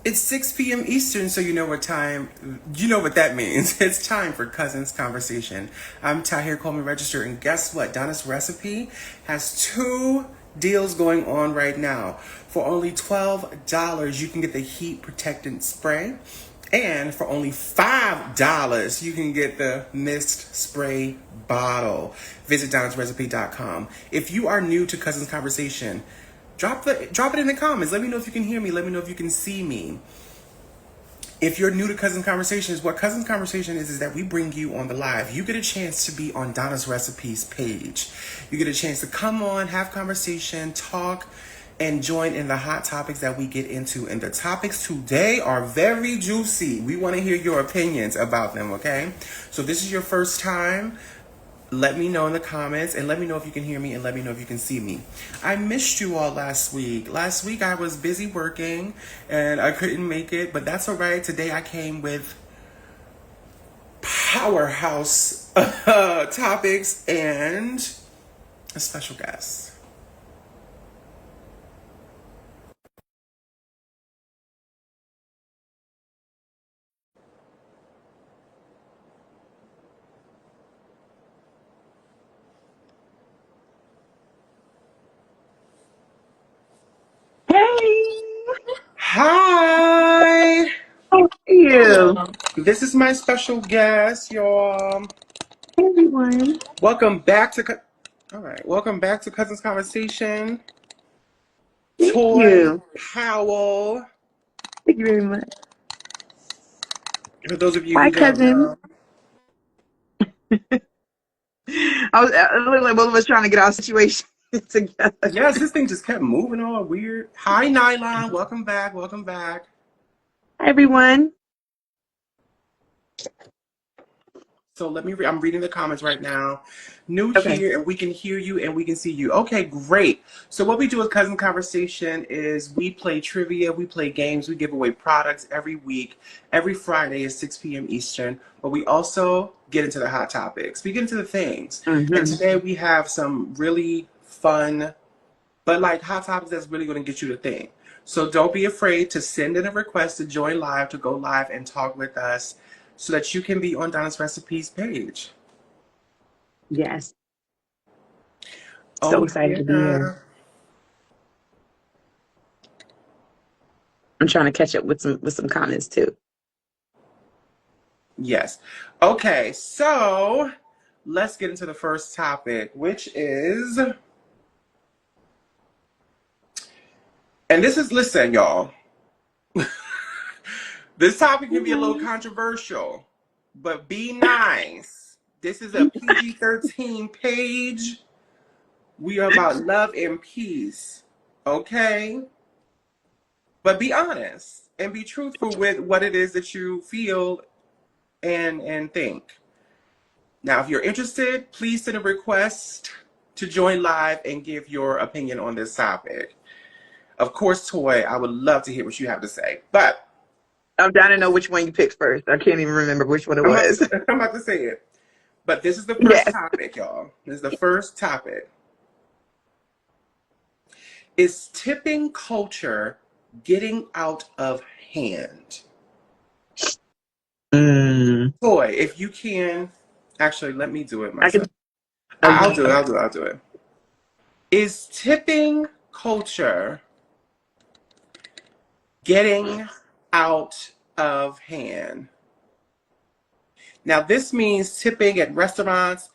It's 6 p.m. Eastern, so you know what that means. It's time for Cousins Conversation. I'm Tahir Coleman Register, and guess what? Donna's Recipe has two deals going on right now. For only $12, you can get the heat protectant spray. And for only $5, you can get the mist spray bottle. Visit Donna'sRecipe.com. If you are new to Cousins Conversation, drop it in the comments. Let me know if you can hear me. Let me know if you can see me. If you're new to Cousins Conversations, what Cousins Conversation is that we bring you on the live. You get a chance to be on Donna's Recipes page. You get a chance to come on, have conversation, talk, and join in the hot topics that we get into. And the topics today are very juicy. We want to hear your opinions about them, okay? So if this is your first time, let me know in the comments, and let me know if you can hear me, and let me know if you can see me. I missed you all last week. Last week I was busy working and I couldn't make it, but that's all right. Today I came with powerhouse topics and a special guest. Hey, Hi! how are you? This is my special guest, y'all. Hey, everyone. Welcome back to all right. Welcome back to Cousins Conversation. Thank Toy you. Powell. Thank you very much. For those of you Hi, who don't cousin. know, It looked like both of us trying to get our situation together. yes, this thing just kept moving all weird. Hi, Nylon. Welcome back. Welcome back. Hi, everyone. So I'm reading the comments right now. New Okay. here, and we can hear you and we can see you. Okay, great. So what we do with Cousin Conversation is we play trivia, we play games, we give away products every week. Every Friday is 6 p.m. Eastern. But we also get into the hot topics. We get into the things. And Mm-hmm. today we have some really fun, but like hot topics that's really going to get you to think. So don't be afraid to send in a request to join live, to go live and talk with us so that you can be on Donna's Recipes page. Yes. So Oh, excited to be here. yeah. I'm trying to catch up with some comments too. Yes. Okay, so let's get into the first topic, which is, and this is, listen, y'all. This topic can be a little Mhm. controversial, but be nice. This is a PG-13 page. We are about love and peace, okay? But be honest and be truthful with what it is that you feel and think. Now, if you're interested, please send a request to join live and give your opinion on this topic. Of course, Toy, I would love to hear what you have to say. But I'm trying to know which one you picked first. I can't even remember which one it I'm about was. to, I'm about to say it. But this is the first Yes. topic, y'all. This is the first topic. Is tipping culture getting out of hand? Mm, Toy, if you can, actually, let me do it I myself. can. Okay. I'll do it. Is tipping culture getting out of hand? Now, this means tipping at restaurants,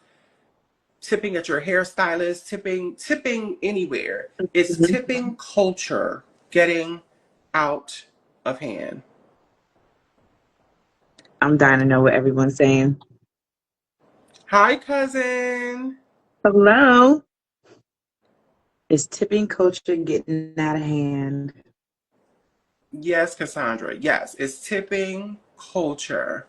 tipping at your hairstylist, tipping anywhere. Is Mhm. tipping culture getting out of hand? I'm dying to know what everyone's saying. Hi, cousin. Hello. Is tipping culture getting out of hand? Yes, Cassandra. Yes, is tipping culture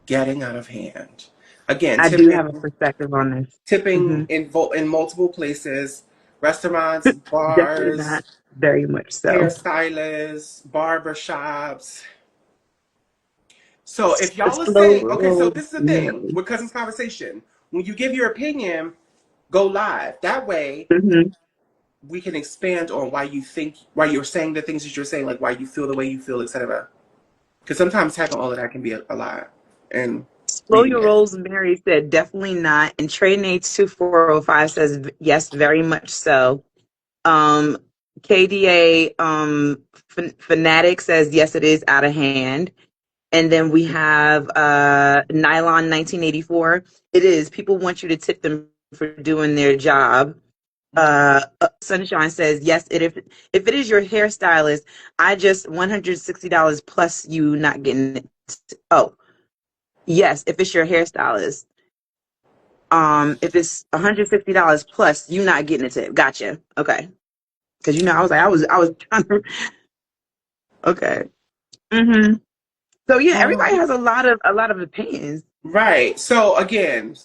getting out of hand? Again, I do have a perspective on this. tipping Hmm. in multiple places, restaurants, Definitely not bars, very much so. hairstylists, barbershops. So if A y'all are slow saying, okay, so roll, this is the thing no. with Cousins Conversation. When you give your opinion, go live. That way, Hmm. we can expand on why you're saying the things that you're saying, like why you feel the way you feel, etc. Because sometimes typing all of that can be a lot, and Slow reading Your it. Rosemary said definitely not. And Trade Nate 2405 says yes, very much so. Um, KDA Fanatic says yes, it is out of hand. And then we have Nylon 1984. It is. People want you to tip them for doing their job. Sunshine says yes. If it is your hairstylist, I just $160 plus you not getting it. Oh, yes. If it's your hairstylist, if it's $160 plus you not getting a tip. Gotcha. Okay. Because I was trying to. Okay. Mm-hmm. So yeah, everybody has a lot of opinions. Right. So again,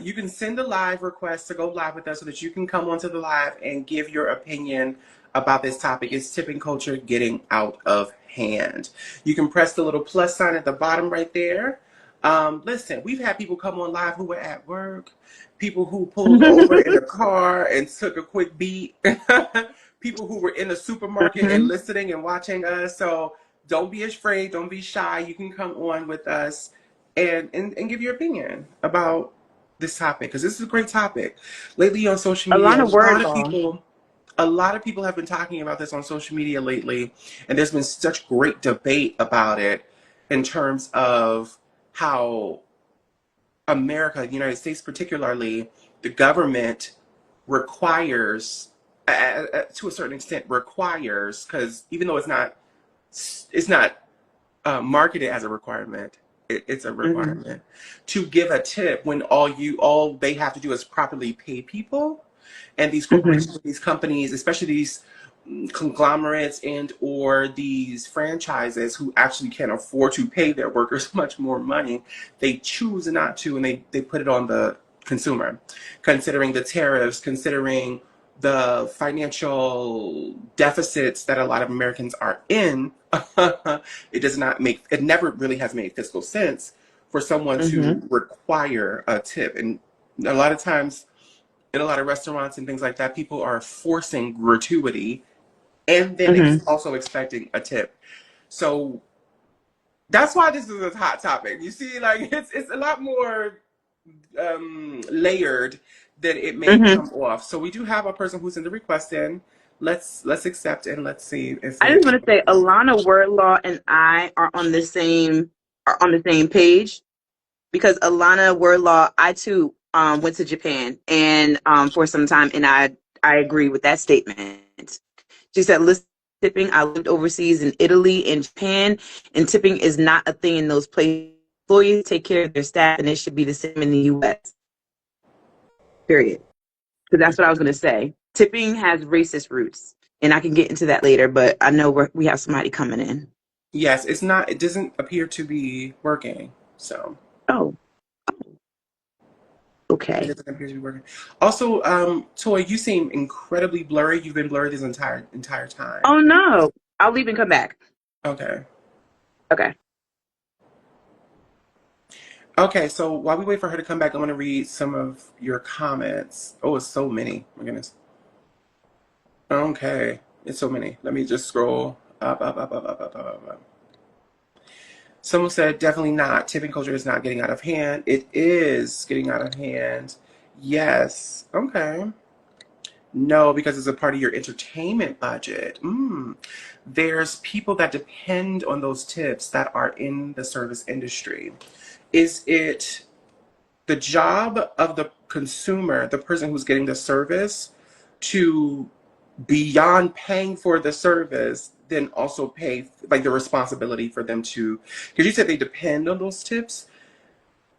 you can send a live request to go live with us so that you can come onto the live and give your opinion about this topic. Is tipping culture getting out of hand? You can press the little plus sign at the bottom right there. Listen, we've had people come on live who were at work, people who pulled over in a car and took a quick beat, people who were in the supermarket and Mhm. listening and watching us. So don't be afraid, don't be shy. You can come on with us and give your opinion about this topic because this is a great topic. Lately on social A lot media, of word law. a lot of people have been talking about this on social media lately, and there's been such great debate about it in terms of how America, the United States particularly, the government requires, to a certain extent, requires, because even though it's not marketed as a requirement. It's a Hmm. requirement to give a tip when all they have to do is properly pay people, and these Hmm. corporations, these companies, especially these conglomerates and or these franchises who actually can afford to pay their workers much more money, they choose not to, and they put it on the consumer, considering the tariffs, considering the financial deficits that a lot of Americans are in. It never really has made fiscal sense for someone Hmm. to require a tip. And a lot of times in a lot of restaurants and things like that, people are forcing gratuity and then Hmm. also expecting a tip. So that's why this is a hot topic. You see, like it's a lot more layered than it may Hmm. come off. So we do have a person who's in the request in. Let's accept and let's see if I it. just want to say Alana Wordlaw and I are on the same page because Alana Wordlaw, I too went to Japan and for some time, and I agree with that statement. She said, "Listen, tipping. I lived overseas in Italy and Japan, and tipping is not a thing in those places. Employees take care of their staff, and it should be the same in the U.S. Period." Because that's what I was going to say. Tipping has racist roots, and I can get into that later. But I know we have somebody coming in. Yes, it's not. It doesn't appear to be working. So Oh, it okay. doesn't appear to be working. Also, Toy, you seem incredibly blurry. You've been blurry this entire time. Oh no, I'll leave and come back. Okay. Okay. Okay. So while we wait for her to come back, I'm gonna read some of your comments. Oh, it's so many. My goodness. Okay, it's so many. Let me just scroll up. Someone said definitely not. Tipping culture is not getting out of hand. It is getting out of hand. Yes. Okay. No, because it's a part of your entertainment budget. There's people that depend on those tips that are in the service industry. Is it the job of the consumer, the person who's getting the service, to beyond paying for the service, then also pay like the responsibility for them to? Because you said they depend on those tips,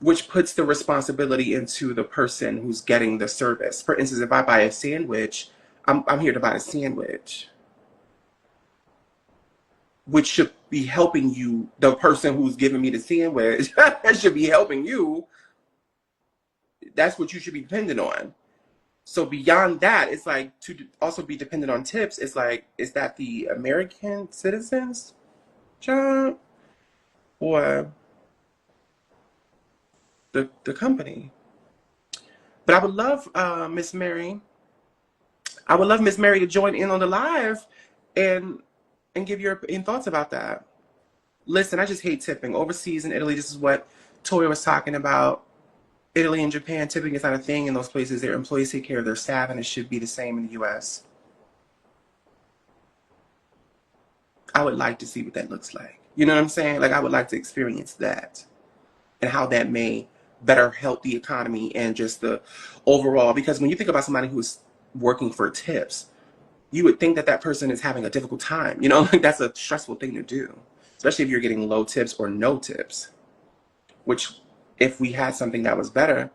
which puts the responsibility into the person who's getting the service. For instance, if I buy a sandwich, I'm here to buy a sandwich, which should be helping you. The person who's giving me the sandwich should be helping you. That's what you should be dependent on. So beyond that, it's like to also be dependent on tips. It's like, is that the American citizens' job or the company? But I would love, Miss Mary, I would love Miss Mary to join in on the live and give your thoughts about that. Listen, I just hate tipping. Overseas in Italy, this is what Toya was talking about. Italy and Japan, tipping is not a thing in those places. Their employees take care of their staff, and it should be the same in the US. I would like to see what that looks like. You know what I'm saying? Like, I would like to experience that and how that may better help the economy and just the overall. Because when you think about somebody who's working for tips, you would think that that person is having a difficult time. You know, like that's a stressful thing to do, especially if you're getting low tips or no tips, which if we had something that was better,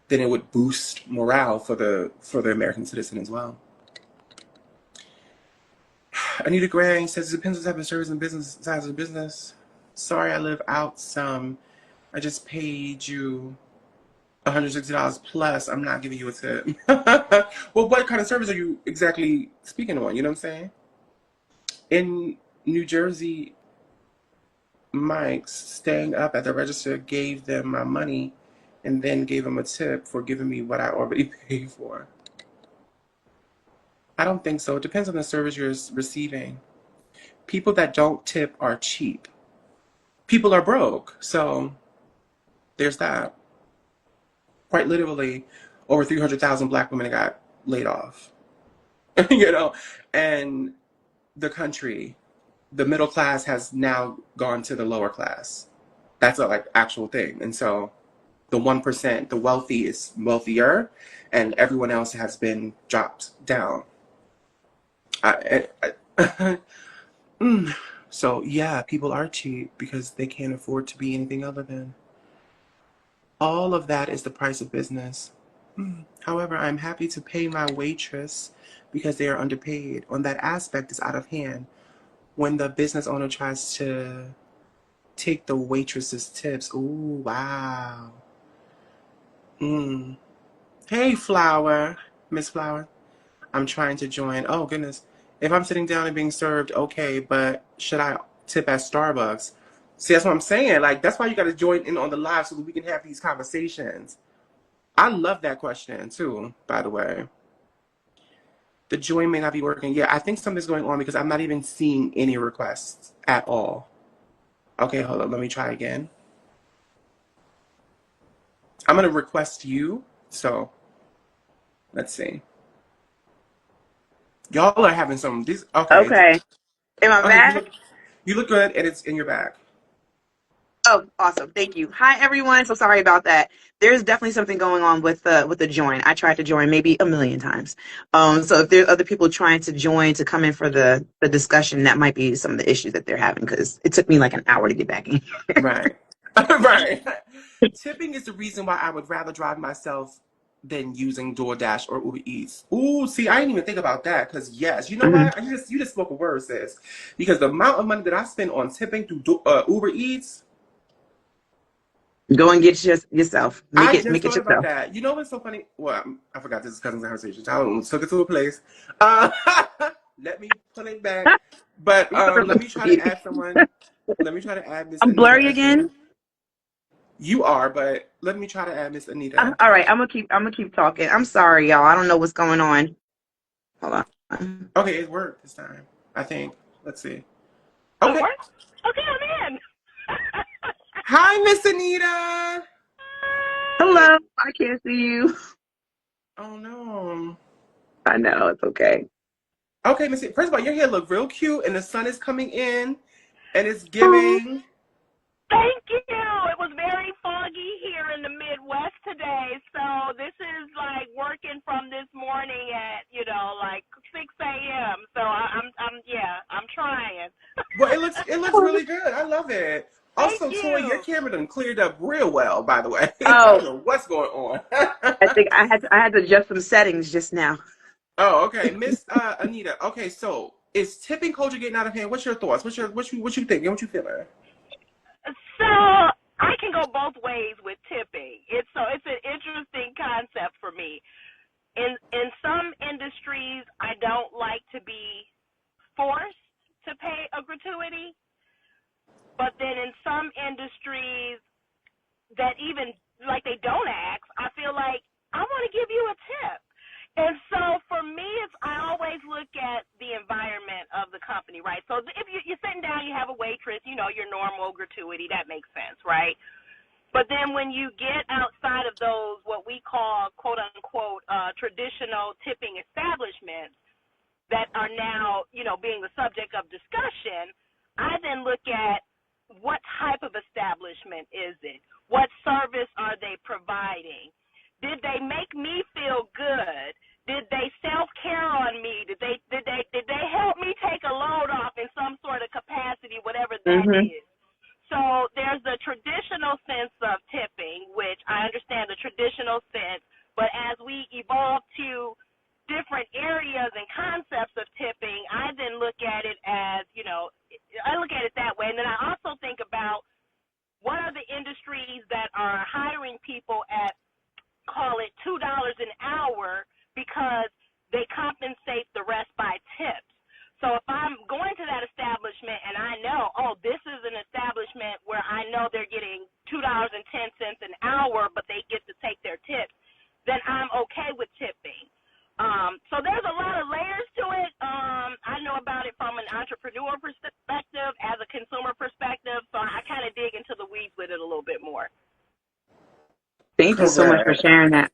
then it would boost morale for the American citizen as well. Anita Gray says it depends on the type of service and business size of the business. Sorry, I live out some. I just paid you $160 plus. I'm not giving you a tip. Well, what kind of service are you exactly speaking on? You know what I'm saying? In New Jersey, Mike's staying up at the register gave them my money and then gave them a tip for giving me what I already paid for. I don't think so. It depends on the service you're receiving. People that don't tip are cheap. People are broke. So there's that. Quite literally, over 300,000 black women got laid off. You know, and the country, the middle class has now gone to the lower class. That's a like actual thing. And so the 1%, the wealthy is wealthier, and everyone else has been dropped down. So yeah, people are cheap because they can't afford to be anything other than. All of that is the price of business. However, I'm happy to pay my waitress because they are underpaid. On that aspect, is out of hand. When the business owner tries to take the waitress's tips, ooh, wow. Hey, Flower, Miss Flower. I'm trying to join. Oh, goodness. If I'm sitting down and being served, okay, but should I tip at Starbucks? See, that's what I'm saying. Like, that's why you got to join in on the live so that we can have these conversations. I love that question, too, by the way. The join may not be working. Yeah, I think something's going on because I'm not even seeing any requests at all. Okay, hold on. Let me try again. I'm going to request you. So, let's see. Y'all are having some these. Okay. Okay. Am I Okay, back? you look good, and it's in your bag. Oh, awesome. Thank you. Hi, everyone. So sorry about that. There's definitely something going on with the join. I tried to join maybe a million times. So if there's other people trying to join to come in for the discussion, that might be some of the issues that they're having because it took me like an hour to get back in. Right. Right. Tipping is the reason why I would rather drive myself than using DoorDash or Uber Eats. Ooh, see, I didn't even think about that because yes, you know Mhm. what? You just spoke a word, sis. Because the amount of money that I spend on tipping through Uber Eats, Go and get yourself. I Make just it thought about yourself. that. You know what's so funny? Well, I forgot this is Cousins Conversations. I almost took it to a place. Let me pull it back. But let me try to add someone. Let me try to add Miss I'm Anita blurry as well. again. You are, but let me try to add Miss Anita. All right, I'm gonna keep talking. I'm sorry, y'all. I don't know what's going on. Hold on. Okay, it worked this time. I think. Let's see. Oh, Okay. what? Okay, I'm in. Hi, Miss Anita. Hi. Hello. I can't see you. Oh no. I know it's okay. Okay, Miss. First of all, your hair look real cute, and the sun is coming in, and it's Oh, giving. Thank you. It was very foggy here in the Midwest today, so this is like working from this morning at like 6 a.m. So I'm trying. Well, it looks really good. I love it. Thank Also, Toy, your you. camera done cleared up real well, by the way. I oh, don't know what's going on. I think I had to adjust some settings just now. Oh, okay, Miss Anita. Okay, so is tipping culture getting out of hand? What's your thoughts? What you thinking? What you feeling? So I can go both ways with tipping. It's an interesting concept for me. In some industries, I don't like to be forced to pay a gratuity, but then in some industries that even like they don't ask, I feel like I want to give you a tip. And so for me, I always look at the environment of the company, right? So if you're sitting down, you have a waitress, you know, your normal gratuity, that makes sense, right? But then when you get outside of those, what we call, quote unquote, traditional tipping establishments that are now, you know, being the subject of discussion, I then look at what type of establishment is it? What service are they providing? Did they make me feel good? Did they self-care on me? Did they help me take a load off in some sort of capacity, whatever that Mhm. is? So there's the traditional sense of tipping, which I understand the traditional sense, but as we evolve to different areas and concepts of tipping, I then look at it as, you know, I look at it that way. And then I also think about what are the industries that are hiring people at, call it $2 an hour, because they compensate the rest by tips. So if I'm going to that establishment and I know, oh, this is an establishment where I know they're getting $2.10 an hour, but they get to take their tips, then I'm okay with tipping. So there's a lot of layers to it. I know about it from an entrepreneur perspective, as a consumer perspective, so I kind of dig into the weeds with it a little bit more. Thank you so much for Correct. sharing that.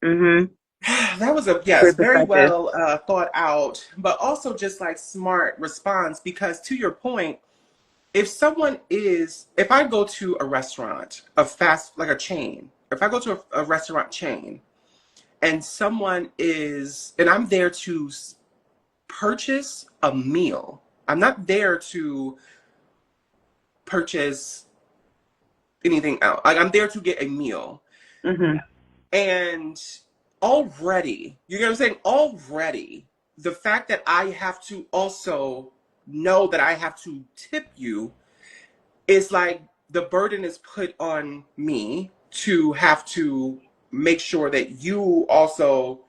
That was a, yes, Great very perspective. well thought out, but also just like smart response, because to your point, if I go to a restaurant, like a chain, if I go to a restaurant chain and and I'm there to purchase a meal, I'm not there to purchase anything else. Like, I'm there to get a meal. Mhm. Yeah. And already, you know what I'm saying? Already, the fact that I have to also know that I have to tip you is like the burden is put on me to have to make sure that you also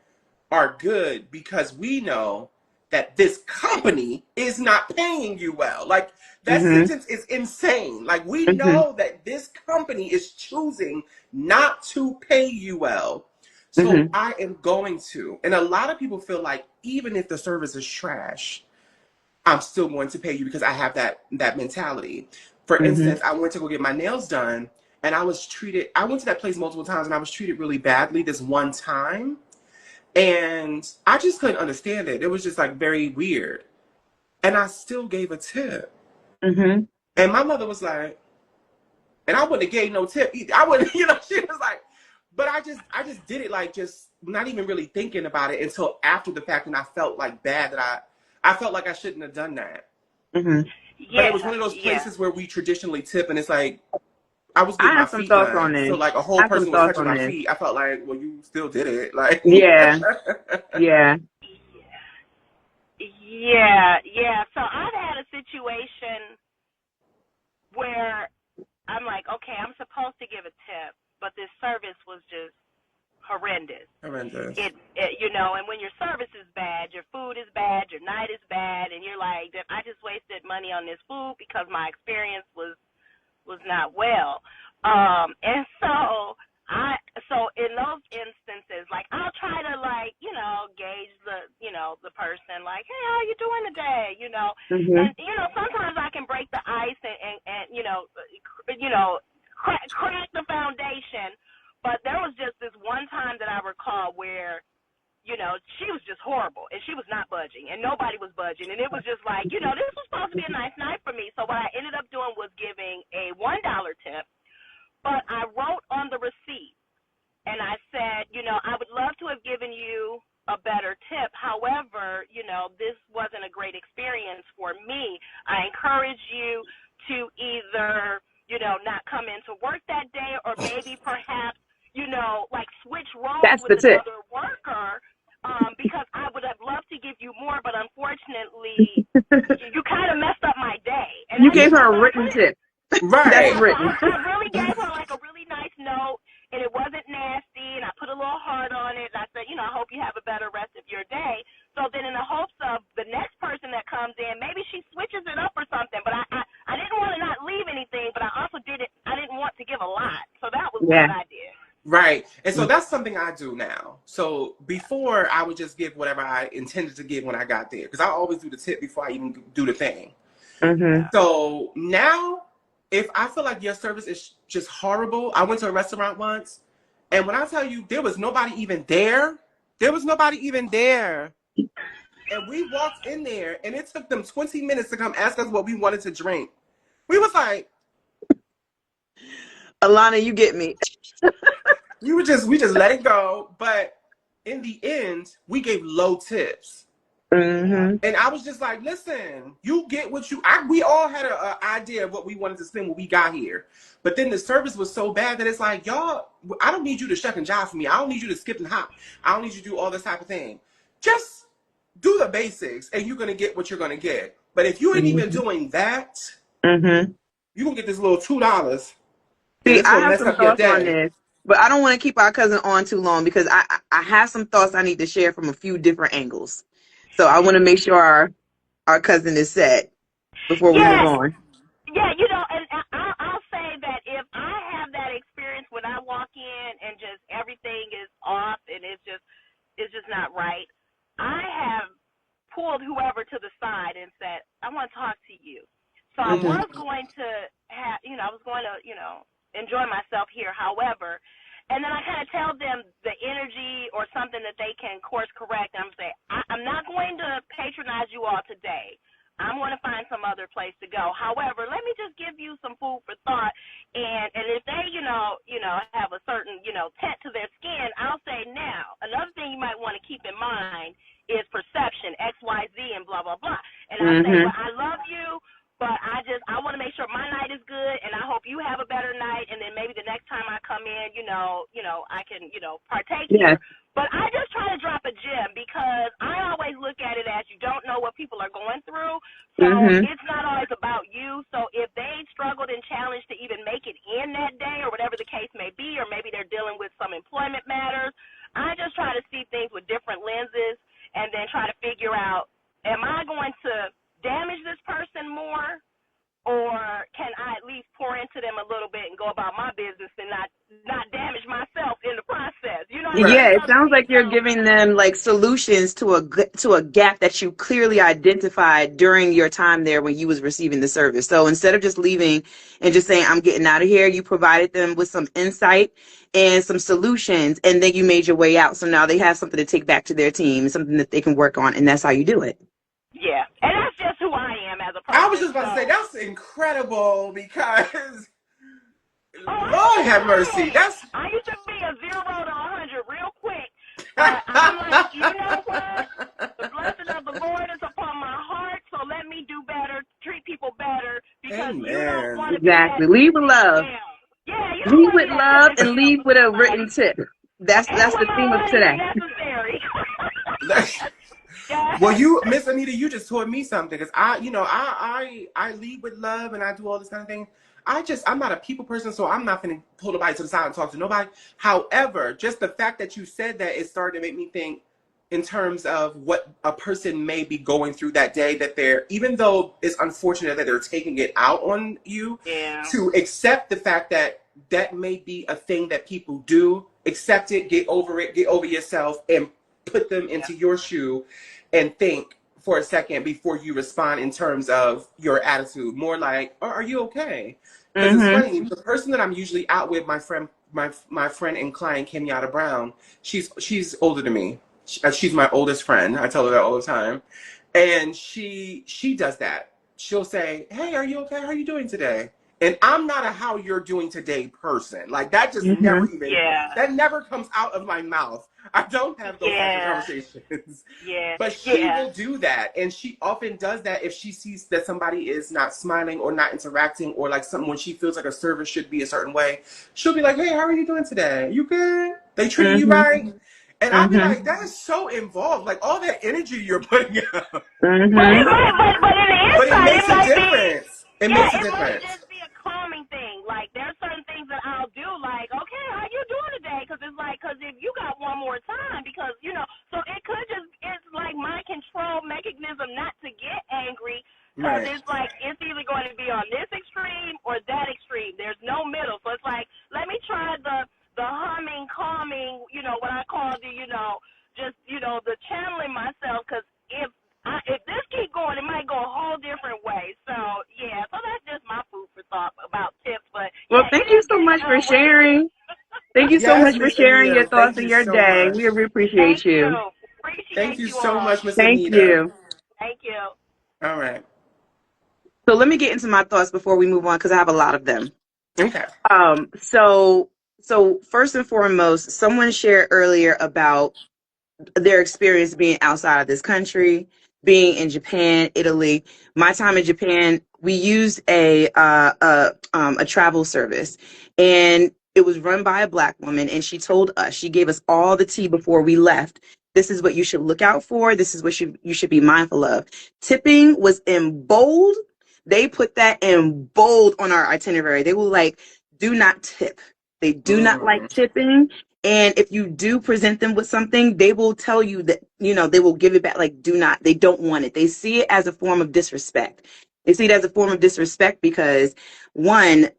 are good, because we know that this company is not paying you well. Like, that Mhm. sentence is insane. Like, we Mhm. know that this company is choosing not to pay you well. So Mhm. I am going to. And a lot of people feel like even if the service is trash, I'm still going to pay you because I have that mentality. For Mhm. instance, I went to go get my nails done and I went to that place multiple times and I was treated really badly this one time. And I just couldn't understand it. It was just like very weird. And I still gave a tip. Mhm. And my mother was like, and I wouldn't have gave no tip either. I wouldn't, she was like, but I just did it, like, just not even really thinking about it until after the fact. And I felt like bad that I felt like I shouldn't have done that. Mhm. But it was one Yeah, of those yeah. places where we traditionally tip, and it's like, I was getting I my have some feet thoughts on done. So this. like a I whole have some person was thoughts touching on my this. feet. I felt like, well, you still did it. Like, Yeah. Yeah. Yeah, yeah. So I've had a situation where I'm like, okay, I'm supposed to give a tip, but this service was just horrendous. horrendous. You know, and when your service is bad, your food is bad, your night is bad, and you're like, I just wasted money on this food because my experience was not well. And so in those instances, like, I'll try to, like, you know, gauge the person, like, hey, how you doing today? You know, and Mhm. sometimes I can break the ice and crack the foundation. But there was just this one time that I recall where, she was just horrible, and she was not budging, and nobody was budging, and it was just like, this was supposed to be a nice night for me. So what I ended up doing was giving a $1 tip, but I wrote on the receipt, and I said, I would love to have given you a better tip. However, this wasn't a great experience for me. I encourage you to either, not come into work that day, or maybe perhaps, like, switch roles That's with the tip. another worker, because I would have loved to give you more, but unfortunately, you kind of messed up my day. And You I gave just her a so I written kind of, tip. That's Right. yeah, so written. I really gave her, like, a really nice note, and it wasn't nasty, and I put a little heart on it, and I said, I hope you have a better rest of your day. So then, in the hopes of the next person that comes in, maybe she switches it up or something, but I didn't want to not leave anything, but I also I didn't want to give a lot. So that was what Yeah. I did. Right. And so that's something I do now. So before, I would just give whatever I intended to give when I got there, because I always do the tip before I even do the thing. Mm-hmm. So now, if I feel like your service is just horrible, I went to a restaurant once, and when I tell you there was nobody even there, there was nobody even there. And we walked in there, and it took them 20 minutes to come ask us what we wanted to drink. We was like, Alana, you get me. we just let it go. But in the end, we gave low tips. Mm-hmm. And I was just like, listen, you get what we all had an idea of what we wanted to spend when we got here. But then the service was so bad that it's like, y'all, I don't need you to shuck and jive for me. I don't need you to skip and hop. I don't need you to do all this type of thing. Just do the basics and you're going to get what you're going to get. But if you ain't even doing that, Mm-hmm. you're going to get this little $2. See, It's I going to have mess some up your thoughts on day. this, but I don't want to keep our cousin on too long because I have some thoughts I need to share from a few different angles. So I want to make sure our cousin is set before we move Yeah, on. yeah, and I'll say that if I have that experience when I walk in and just everything is off and it's just not right, I have pulled whoever to the side and said, I want to talk to you. So I Mm-hmm. was going to have, I was going to, enjoy myself here. However, and then I kind of tell them the energy or something that they can course correct. And I'm saying, I'm not going to patronize you all today. I'm going to find some other place to go. However, let me just give you some food for thought. And if they, have a certain, tint to their skin, I'll say now, another thing you might want to keep in mind is perception, X, Y, Z, and blah, blah, blah. And I'll say, well, I love you, but I want to make sure my night is good, and I hope you have a better night, and then maybe the next time I come in, I can, partake Yes. here. But I just try to drop a gem because I always look at it as you don't know what people are going through. So it's not always about you. So if they struggled and challenged to even make it in that day or whatever the case may be, or maybe they're dealing with some employment matters, I just try to see things with different lenses and then try to figure out, am I going to damage this person more, or can I at least pour into them a little bit and go about my business and not damage myself in the process? You know what I mean? Yeah, it So, sounds like you're giving them like solutions to a gap that you clearly identified during your time there when you was receiving the service. So instead of just leaving and just saying I'm getting out of here, you provided them with some insight and some solutions, and then you made your way out. So now they have something to take back to their team, something that they can work on, and that's how you do it. yeah, and that's just who I am as a person. I was just about to say, that's incredible because, Oh, Lord have mercy. That's I used to be a 0 to 100 real quick, but I'm like, you know what? The blessing of the Lord is upon my heart, so let me do better, treat people better, because you don't want to be that. Exactly. Leave with love. Yeah, you don't Leave want to with be that love and down leave for with a somebody. written tip. That's And the with my theme of money today. if necessary. well, you, Miss Anita, you just taught me something because I lead with love and I do all this kind of thing. I'm not a people person, so I'm not going to pull nobody to the side and talk to nobody. However, just the fact that you said that, it started to make me think in terms of what a person may be going through that day, that they're, even though it's unfortunate that they're taking it out on you, to accept the fact that that may be a thing that people do, accept it, get over yourself, and put them into your shoe and think for a second before you respond in terms of your attitude. More like, oh, are you okay? Because it's funny, the person that I'm usually out with, my friend and client Kenyatta Brown, she's older than me. She's my oldest friend. I tell her that all the time. And she does that. She'll say, hey, are you okay? How are you doing today? And I'm not a how you're doing today person. Like that just never even, that never comes out of my mouth. I don't have those types of conversations. But she will do that. And she often does that if she sees that somebody is not smiling or not interacting, or like when she feels like a service should be a certain way. She'll be like, hey, how are you doing today? You good? They treating you right? And I'll be like, that is so involved. Like all that energy you're putting out. But in the But it inside, makes it might a difference. It makes a it difference. might just be a calming thing. Like there's certain things that I'll do. Like, okay, how you doing today? Because it's like, because if you got one more time, because so it could just, it's like my control mechanism not to get angry. Because it's like, it's either going to be on this extreme or that extreme. There's no middle. So it's like, let me try the humming, calming, what I call the, Well, thank you so much for sharing. Thank you so Yes, much for Miss sharing your Anita. thoughts Thank and you your so day. much. We really Thank appreciate you. you. Thank Appreciate you you so all. much, Miss Thank Anita. you. Thank you. All right. So let me get into my thoughts before we move on because I have a lot of them. Okay. So first and foremost, someone shared earlier about their experience being outside of this country, being in Japan, Italy. My time in Japan, we used a travel service, and it was run by a Black woman, and she told us, she gave us all the tea before we left. This is what you should look out for. This is what you should be mindful of. Tipping was in bold. They put that in bold on our itinerary. They were like, do not tip. They do not like Mm. tipping. And if you do present them with something, they will tell you that, they will give it back. Like, do not, they don't want it. They see it as a form of disrespect. They see it as a form of disrespect because one,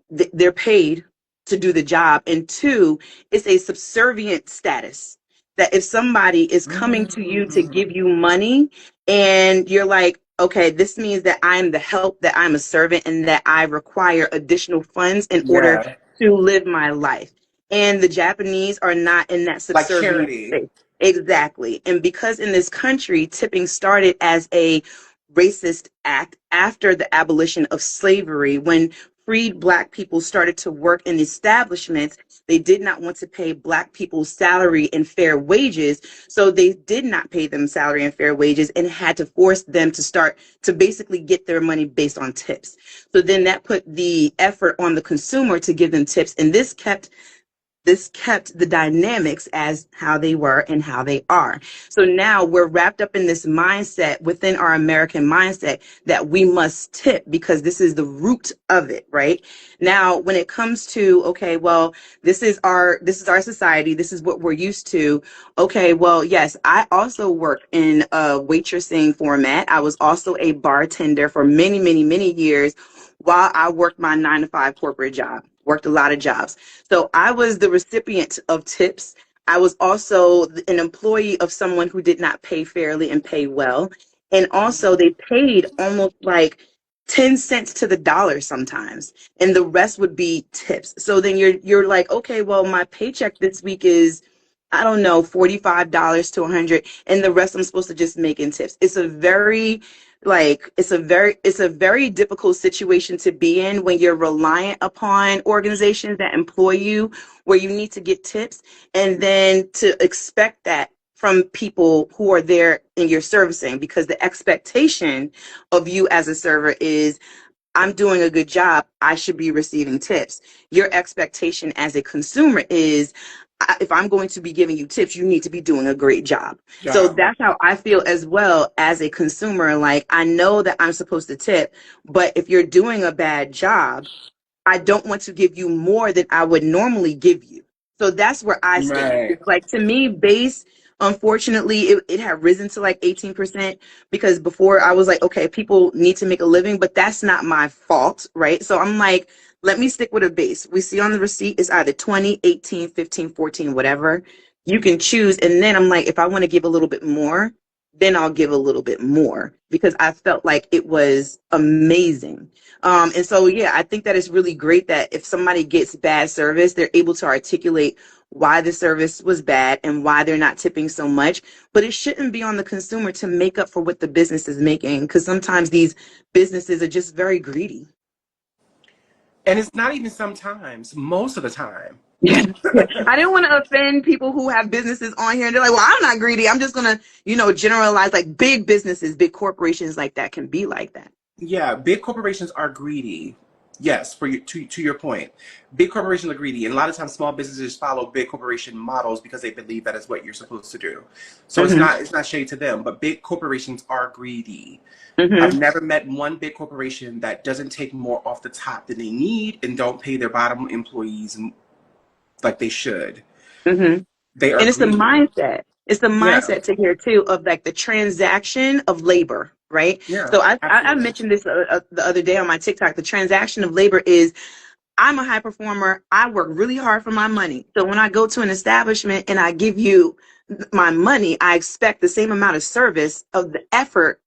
they're paid to do the job. And two, it's a subservient status that if somebody is coming to you to Mm. give you money and you're like, okay, this means that I'm the help, that I'm a servant, and that I require additional funds in order Yeah. to live my life. And the Japanese are not in that Like subservient charity. space. Exactly. And because in this country, tipping started as a racist act after the abolition of slavery, when freed Black people started to work in establishments, they did not want to pay Black people's salary and fair wages. So they did not pay them salary and fair wages and had to force them to start to basically get their money based on tips. So then that put the effort on the consumer to give them tips. And this kept the dynamics as how they were and how they are. So now we're wrapped up in this mindset within our American mindset that we must tip because this is the root of it, right? Now, when it comes to, okay, well, this is our society, this is what we're used to. Okay, well, yes, I also worked in a waitressing format. I was also a bartender for many, many, many years while I worked my 9 to 5 corporate job, worked a lot of jobs. So I was the recipient of tips. I was also an employee of someone who did not pay fairly and pay well. And also they paid almost like 10 cents to the dollar sometimes. And the rest would be tips. So then you're like, okay, well, my paycheck this week is, I don't know, $45 to 100, and the rest I'm supposed to just make in tips. It's a very difficult situation to be in when you're reliant upon organizations that employ you, where you need to get tips, and then to expect that from people who are there in your servicing, because the expectation of you as a server is, I'm doing a good job, I should be receiving tips. Your expectation as a consumer is, if I'm going to be giving you tips, you need to be doing a great job. So Job. that's how I feel as well as a consumer. Like, I know that I'm supposed to tip, but if you're doing a bad job, I don't want to give you more than I would normally give you. So that's where I stand. Right. It's like, to me, base, unfortunately, it had risen to like 18%, because before I was like, okay, people need to make a living, but that's not my fault, right? So I'm like, let me stick with a base. We see on the receipt it's either 20, 18, 15, 14, whatever. You can choose. And then I'm like, if I want to give a little bit more, then I'll give a little bit more, because I felt like it was amazing. And so, yeah, I think that it's really great that if somebody gets bad service, they're able to articulate why the service was bad and why they're not tipping so much. But it shouldn't be on the consumer to make up for what the business is making, because sometimes these businesses are just very greedy. And it's not even sometimes, most of the time. Yeah. I didn't want to offend people who have businesses on here and they're like, well, I'm not greedy. I'm just going to, generalize, like, big businesses, big corporations like that can be like that. Yeah, big corporations are greedy. Yes, for you, to your point, big corporations are greedy, and a lot of times small businesses follow big corporation models because they believe that is what you're supposed to do. So it's Hmm. not shade to them, but big corporations are greedy. I've Hmm. never met one big corporation that doesn't take more off the top than they need and don't pay their bottom employees like they should. Hmm. They are And it's the greedy. mindset. It's the Yeah, mindset to here too of like the transaction of labor, right? yeah, So I absolutely. mentioned this the other day on my TikTok. The transaction of labor is, I'm a high performer. I work really hard for my money. So when I go to an establishment and I give you my money, I expect the same amount of service of the effort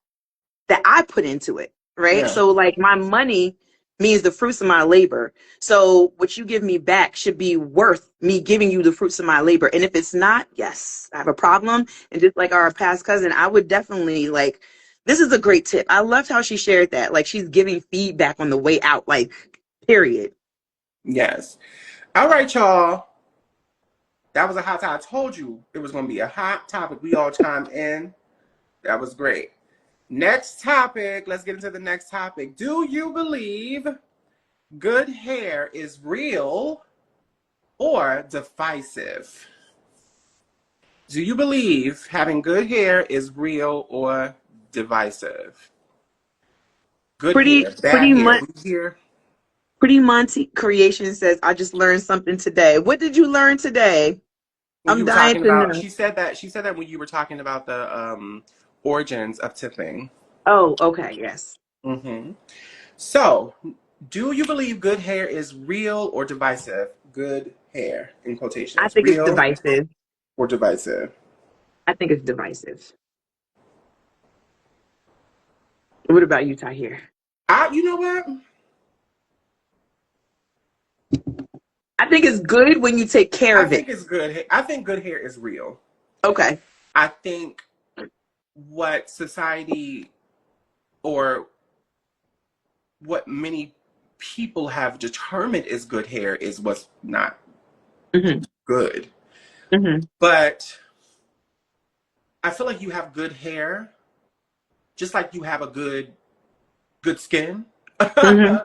that I put into it, right? Yeah. So like my money means the fruits of my labor. So what you give me back should be worth me giving you the fruits of my labor. And if it's not, yes, I have a problem. And just like our past cousin, I would definitely like, this is a great tip. I loved how she shared that. Like she's giving feedback on the way out, like, period. Yes. All right, y'all. That was a hot topic. I told you it was going to be a hot topic. We all chimed in. That was great. Next topic. Let's get into the next topic. Do you believe good hair is real or divisive? Do you believe having good hair is real or divisive? Good hair, bad Pretty hair. much. We here. Pretty Monty Creation says, I just learned something today. What did you learn today? When I'm you were dying talking to about, know. she said that when you were talking about the origins of tipping. Oh, okay, yes. Hmm. So, do you believe good hair is real or divisive? Good hair, in I quotations. think it's Real divisive. or divisive? I think it's divisive. What about you, Tahir? You know what? I think it's good when you take care I of it. think it's good. I think good hair is real. Okay. I think what society or what many people have determined is good hair is what's not Hmm. good. Hmm. But I feel like you have good hair, just like you have a good skin, Hmm.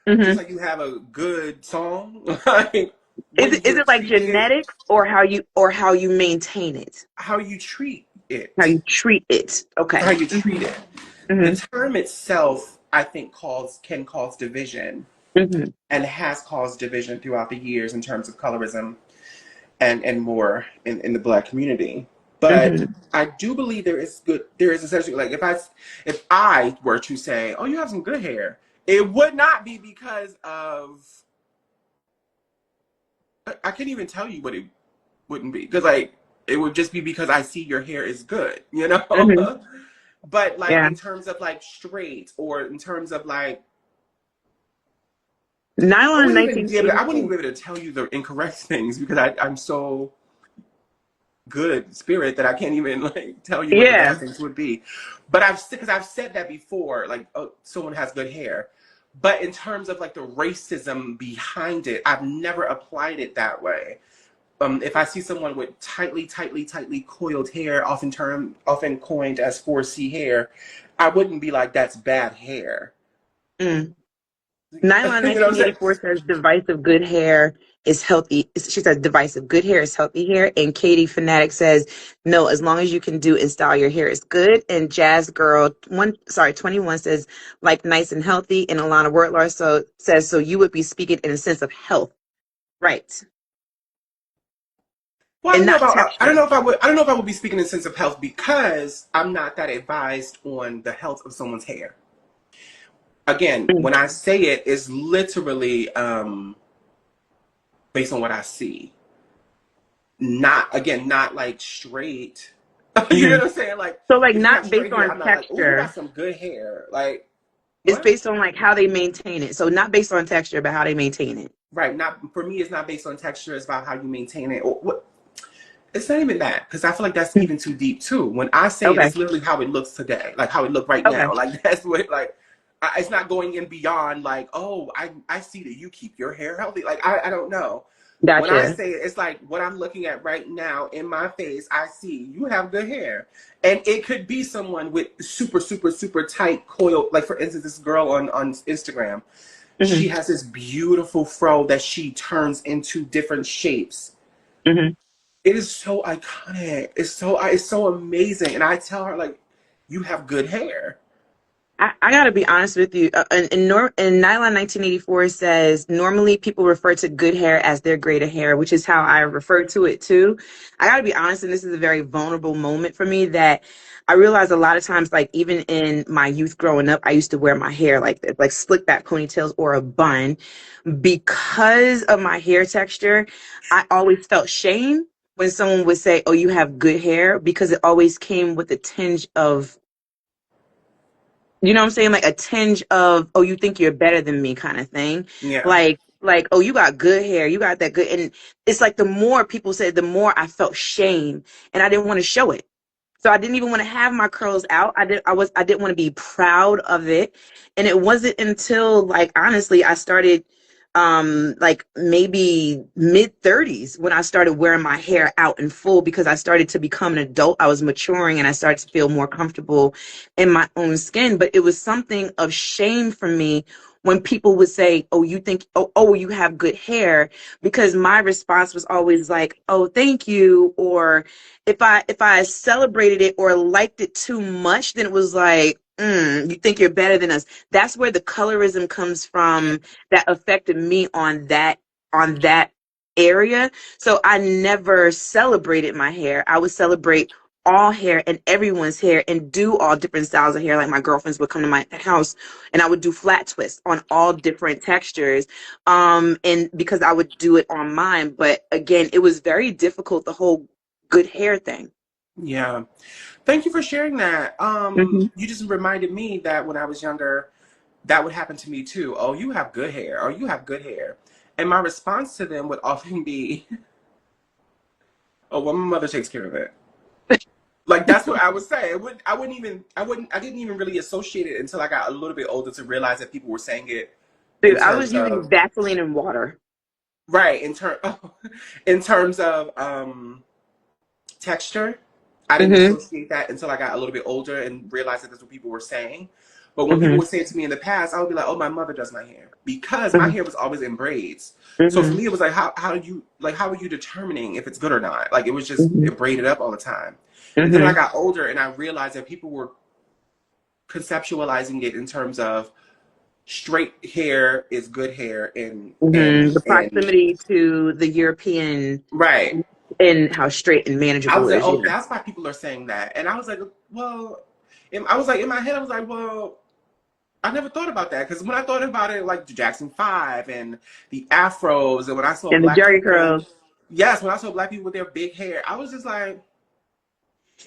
Hmm. just like you have a good song. Like when Is you're it like treated, genetics or how you maintain it? how you treat How it, you treat it. how Okay. you treat it. The Hmm. term itself, I think, can cause division Hmm. and has caused division throughout the years in terms of colorism and more in the black community. But Hmm. I do believe there is essentially like if I were to say, oh, you have some good hair, it would not be because of I can't even tell you what it wouldn't be because like it would just be because I see your hair is good, you Hmm. know. But like Yeah. in terms of like straight or in terms of like Nylon I wouldn't even 1984. be able to tell you the incorrect things because I'm so good spirit that I can't even like tell you what the Yeah. bad things would be. But because I've said that before, like oh, someone has good hair. But in terms of like the racism behind it, I've never applied it that way. If I see someone with tightly coiled hair, often coined as 4C hair, I wouldn't be like that's bad hair. Mm. You Nylon know what I'm saying? 1984 says divisive good hair is healthy. She says divisive good hair is healthy hair. And Katie Fanatic says, no, as long as you can do and style your hair is good. And Jazz Girl 21 says, like nice and healthy. And Alana Wordlar says, so you would be speaking in a sense of health. Right. Well, And not I don't texture. know if I would. I don't know if I would be speaking in sense of health because I'm not that advised on the health of someone's hair. Again, Mm. when I say it, it's literally based on what I see. Not like straight. You know Hmm. what I'm saying? Like So like if you have not based straight hair, on I'm not like, oh, you got texture. some good hair. Like It's what? based on like how they maintain it. So not based on texture, but how they maintain it. Right. Not for me. It's not based on texture. It's about how you maintain it. Or what? It's not even that because I feel like that's Mm. even too deep too. When I say it, Okay. it's literally how it looks today, like how it look right Okay. now. Like that's what like it's not going in beyond like oh I see that you keep your hair healthy. Like I don't know. When I Gotcha. say it, it's like what I'm looking at right now in my face. I see you have good hair, and it could be someone with super tight coil. Like for instance, this girl on Instagram, Hmm. she has this beautiful fro that she turns into different shapes. Hmm. It is so iconic. It's so amazing. And I tell her like, you have good hair. I gotta be honest with you. In Nylon 1984 says normally people refer to good hair as their grade of hair, which is how I refer to it too. I gotta be honest, and this is a very vulnerable moment for me that I realize a lot of times, like even in my youth growing up, I used to wear my hair like this, like slick back ponytails or a bun. Because of my hair texture, I always felt shame when someone would say, "Oh, you have good hair," because it always came with a tinge of You know what I'm saying? Like a tinge of, oh, you think you're better than me kind of thing. Yeah. Like, oh, you got good hair. You got that good. And it's like the more people said, the more I felt shame and I didn't want to show it. So I didn't even want to have my curls out. I didn't want to be proud of it. And it wasn't until like honestly I started like maybe mid 30s when I started wearing my hair out in full because I started to become an adult. I was maturing and I started to feel more comfortable in my own skin, but it was something of shame for me when people would say, "Oh, you think oh you have good hair," because my response was always like, "Oh, thank you," or if I celebrated it or liked it too much, then it was like, you think you're better than us. That's where the colorism comes from that affected me on that area. So I never celebrated my hair. I would celebrate all hair and everyone's hair and do all different styles of hair. Like my girlfriends would come to my house and I would do flat twists on all different textures. And because I would do it on mine. But again, it was very difficult, the whole good hair thing. Yeah. Thank you for sharing that. Hmm. You just reminded me that when I was younger, that would happen to me too. Oh, you have good hair. Oh, you have good hair. And my response to them would often be, oh, well, my mother takes care of it. Like that's what I would say. I didn't even really associate it until I got a little bit older to realize that people were saying it in Dude, I was terms using of, Vaseline and water. right, in terms of texture. I didn't Hmm. associate that until I got a little bit older and realized that that's what people were saying. But when people Hmm. would say it to me in the past, I would be like, "Oh, my mother does my hair," because my Hmm. hair was always in braids. So for Hmm. me, it was like, how are you determining if it's good or not? Like it was just Hmm. it braided up all the time. And then when I Hmm. got older and I realized that people were conceptualizing it in terms of straight hair is good hair The and proximity to the European right. and how straight and I manageable was it like, is. oh, Yeah. that's why people are saying that. And I was like, well, I was like, in my head, I was like, well, I never thought about that. Because when I thought about it, like the Jackson 5 and the afros, and when I saw And the black Jerry people, curls. yes, when I saw black people with their big hair, I was just like,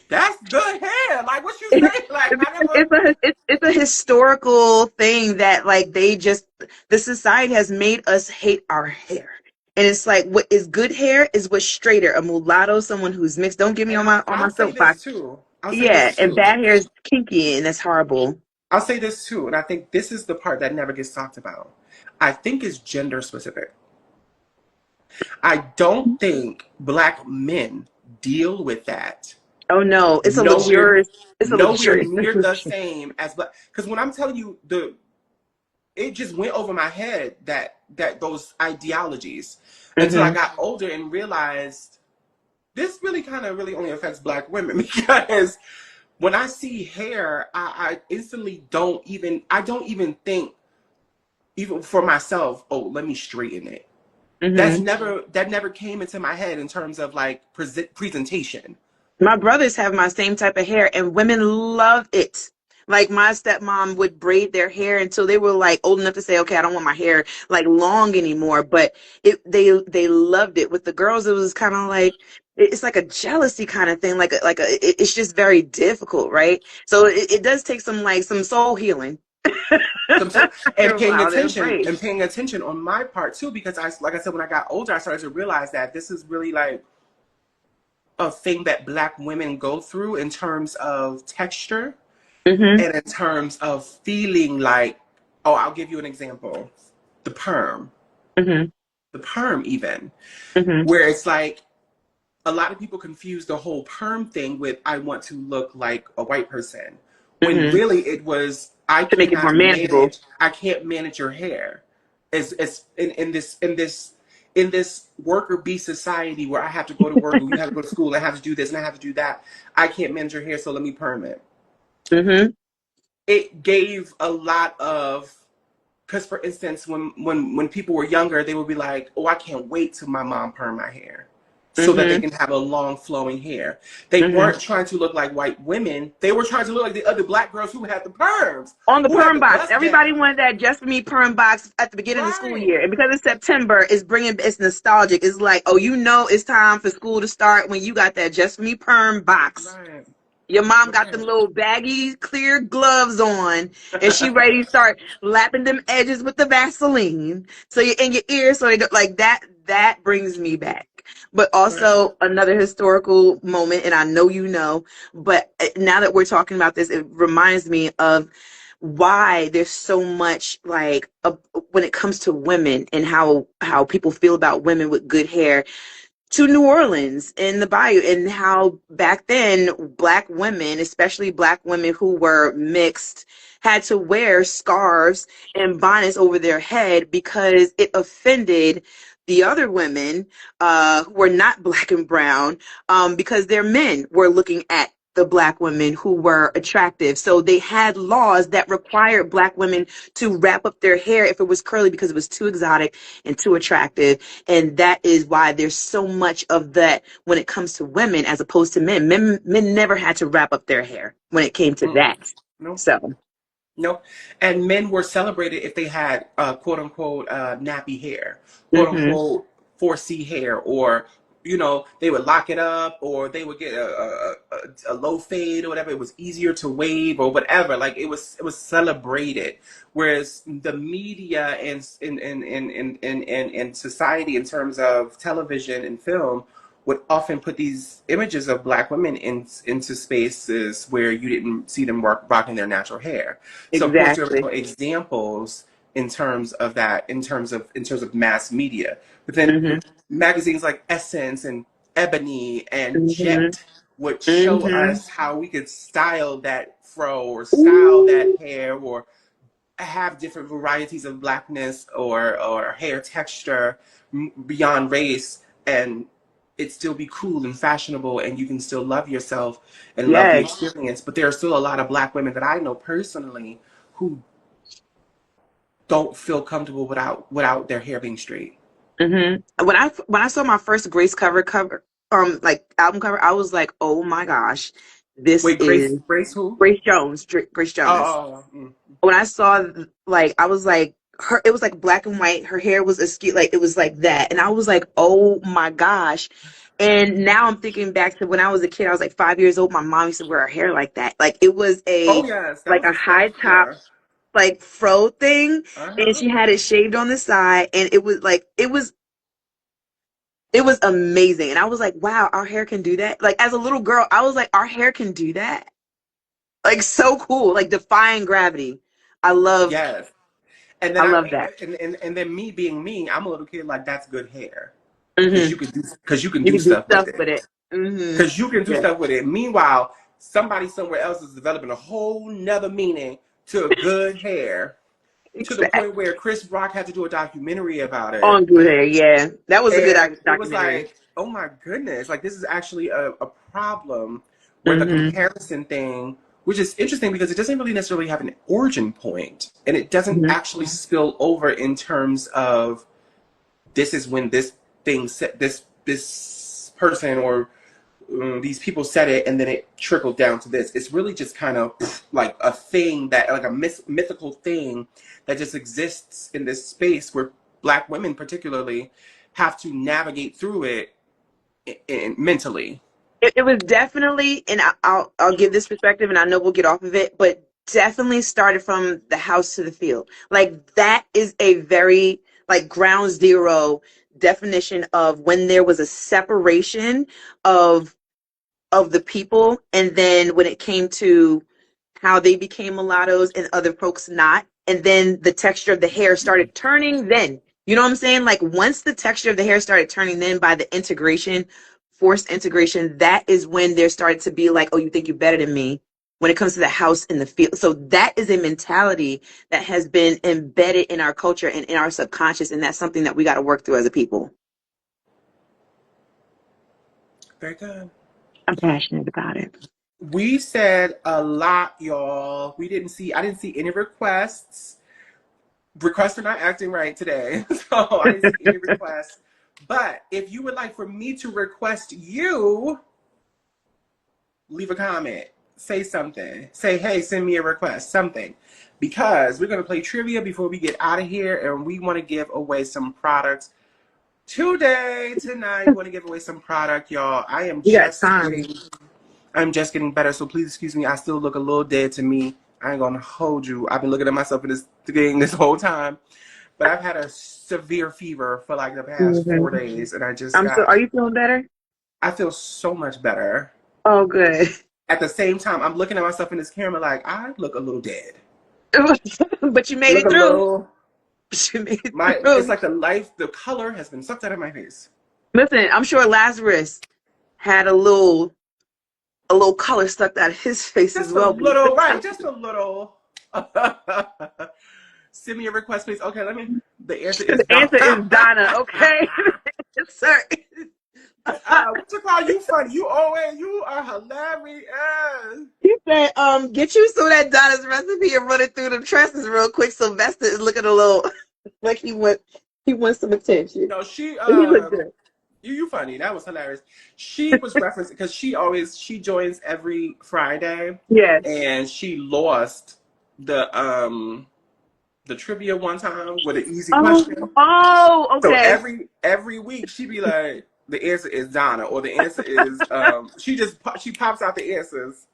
that's good hair. Like, what you say? Like, I never, It's a historical thing that like the society has made us hate our hair. And it's like what is good hair is what's straighter. A mulatto, someone who's mixed. Don't get me and on I'll, my I'll say soapbox. this too. I'll say Yeah, this and too. bad hair is kinky and that's horrible. I'll say this too. And I think this is the part that never gets talked about. I think it's gender specific. I don't think black men deal with that Oh no, nowhere it's a nowhere luxurious near the same as black. Because when I'm telling you, it just went over my head that those ideologies until I Hmm. got older and realized this really kind of really only affects black women because when I see hair, I instantly don't even think even for myself, oh, let me straighten it. Hmm. That never came into my head in terms of like presentation. My brothers have my same type of hair, and women love it. Like my stepmom would braid their hair until they were like old enough to say, "Okay, I don't want my hair like long anymore." But they loved it. With the girls, it was kind of like it's like a jealousy kind of thing. It's just very difficult, right? So it does take some soul healing. And After a while, to embrace. paying attention on my part too, because like I said, when I got older, I started to realize that this is really like a thing that black women go through in terms of texture Hmm. and in terms of feeling like, oh, I'll give you an example. The perm. Hmm. The perm even. Hmm. Where it's like a lot of people confuse the whole perm thing with I want to look like a white person. When Hmm. really it was To make it more manageable. I can't manage your hair. It's in this worker bee society where I have to go to work and you have to go to school, I have to do this and I have to do that. I can't manage your hair, so let me perm it. Hmm. It gave a lot of because for instance, when people were younger, they would be like, "Oh, I can't wait till my mom perm my hair." So that they Hmm. can have a long flowing hair. They Hmm. weren't trying to look like white women. They were trying to look like the other black girls who had the perms, On the who had perm the box. bust Everybody down. wanted that just for me perm box at the beginning of the school Right. year. And because it's September, it's nostalgic. It's like, oh, it's time for school to start when you got that just for me perm box. Right. Your mom got them Okay. little baggy, clear gloves on, and she ready to start lapping them edges with the Vaseline. So you're in your ear, so they don't, like that. That brings me back. But Right. also another historical moment, and I know you know, but now that we're talking about this, it reminds me of why there's so much like when it comes to women and how people feel about women with good hair to New Orleans in the bayou, and how back then black women, especially black women who were mixed, had to wear scarves and bonnets over their head because it offended the other women who were not black and brown, because their men were looking at the black women who were attractive. So they had laws that required black women to wrap up their hair if it was curly because it was too exotic and too attractive. And that is why there's so much of that when it comes to women as opposed to men. Men never had to wrap up their hair when it came to Mm-mm. that. No. So, No, and men were celebrated if they had quote unquote nappy hair, quote hmm unquote 4C hair, or they would lock it up, or they would get a low fade or whatever. It was easier to wave or whatever. Like it was celebrated. Whereas the media and in society in terms of television and film would often put these images of black women into spaces where you didn't see them rocking their natural hair. So of course there exactly. were examples in terms of that, in terms of mass media. But then hmm magazines like Essence and Ebony and hmm Jet would show hmm us how we could style that fro or style that Ooh, hair, or have different varieties of blackness or hair texture beyond race, and it still be cool and fashionable, and you can still love yourself and love the yes. experience. But there are still a lot of black women that I know personally who don't feel comfortable without their hair being straight. When I saw my first Grace cover, like album cover, I was like, oh my gosh, this Wait, is Grace who? Grace Jones. Grace Jones. Oh, When I saw, like, I was like, her, it was like black and white. Her hair was askew, like it was like that, and I was like, oh my gosh. And now I'm thinking back to when I was a kid. I was like 5 years old. My mom used to wear her hair like that. Like it was oh yes, that like was a a high stylish top, hair. like fro thing, and Uh-huh. she had it shaved on the side, and it was like it was amazing. And I was like, wow, our hair can do that. Like as a little girl, I was like, our hair can do that. Like so cool, like defying gravity. I love, Yes. And then I I love that. and then me being me, I'm a little kid like that's good hair. Because hmm you can You do can do stuff with stuff it. with it. Because you can do Yeah, stuff with it. Meanwhile, somebody somewhere else is developing a whole nother meaning to good hair, to the exactly. point where Chris Rock had to do a documentary about it. On good hair, yeah. That was a good And it was documentary. like, oh my goodness, like this is actually a problem where the hmm comparison thing, which is interesting because it doesn't really necessarily have an origin point, and it doesn't hmm actually spill over in terms of this is when this thing set this person or these people said it, and then it trickled down to this. It's really just kind of like a thing that, like a mythical thing that just exists in this space where black women, particularly, have to navigate through it mentally. it was definitely, and I'll give this perspective, and I know we'll get off of it, but definitely started from the house to the field. Like that is a very like ground zero definition of when there was a separation of the people, and then when it came to how they became mulattoes and other folks not, and then the texture of the hair started turning, then you know what I'm saying, like once the texture of the hair started turning, then by the integration, forced integration, that is when there started to be like, oh, you think you're better than me when it comes to the house in the field. So that is a mentality that has been embedded in our culture and in our subconscious, and that's something that we got to work through as a people. Very good. I'm passionate about it. We said a lot, y'all. I didn't see any requests. Requests are not acting right today. So I didn't see any requests. But if you would like for me to request you, leave a comment. Say something. Say, hey, send me a request. Something. Because we're going to play trivia before we get out of here. And we want to give away some products. Tonight, we want to give away some product, y'all. I am You got just time. getting I'm just getting better, so please excuse me. I still look a little dead to me. I ain't gonna hold you. I've been looking at myself in this thing this whole time, but I've had a severe fever for like the past 4 days, and I just Are got. you feeling better? I feel so much better. Oh, good. At the same time, I'm looking at myself in this camera like I look a little dead. But you made Look it a through. little. You made it It's through. like the color has been sucked out of my face. Listen, I'm sure Lazarus had a little color stuck out of his face as Just a well. little, right? Just a little. Send me a request, please. Okay, let me. The answer is The Donna. answer is Donna, okay? Yes, sir. What you call you funny? You are hilarious. He said, get you some of that Donna's recipe and run it through the tresses real quick. Sylvester is looking a little like he wants some attention. No, she But he looked good. you funny. That was hilarious. She was referencing because she joins every Friday, Yes. and she lost the trivia one time with an easy question. So Okay. every week she be like, the answer is Donna, or the answer is she pops out the answers.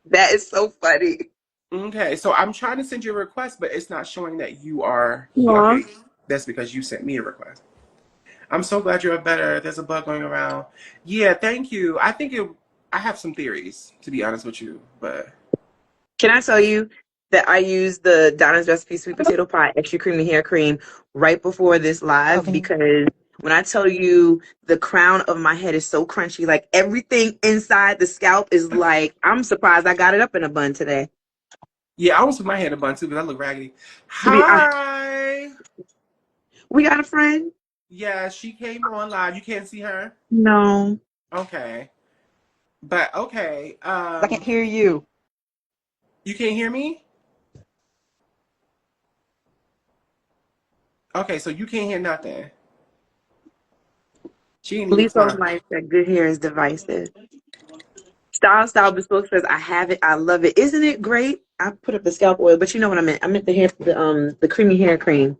That is so funny. Okay, so I'm trying to send you a request, but it's not showing that you are here. Aw. Okay, that's because you sent me a request. I'm so glad you're better. There's a bug going around. Yeah, thank you. I have some theories, to be honest with you, but Can I tell you that I used the Donna's Recipe sweet potato pie extra creamy hair cream right before this live okay. because when I tell you the crown of my head is so crunchy, like everything inside the scalp is like, I'm surprised I got it up in a bun today. Yeah, I was with my head in a bun too because I look raggedy. To be honest, Hi. we got a friend? Yeah, she came on live. You can't see her? No. Okay. But okay. I can't hear you. You can't hear me? Okay, so you can't hear nothing. She ain't even Lisa respond. Life said good hair is divisive. Style Bespoke says I have it, I love it. Isn't it great? I put up the scalp oil, but you know what I meant. I meant the creamy hair cream.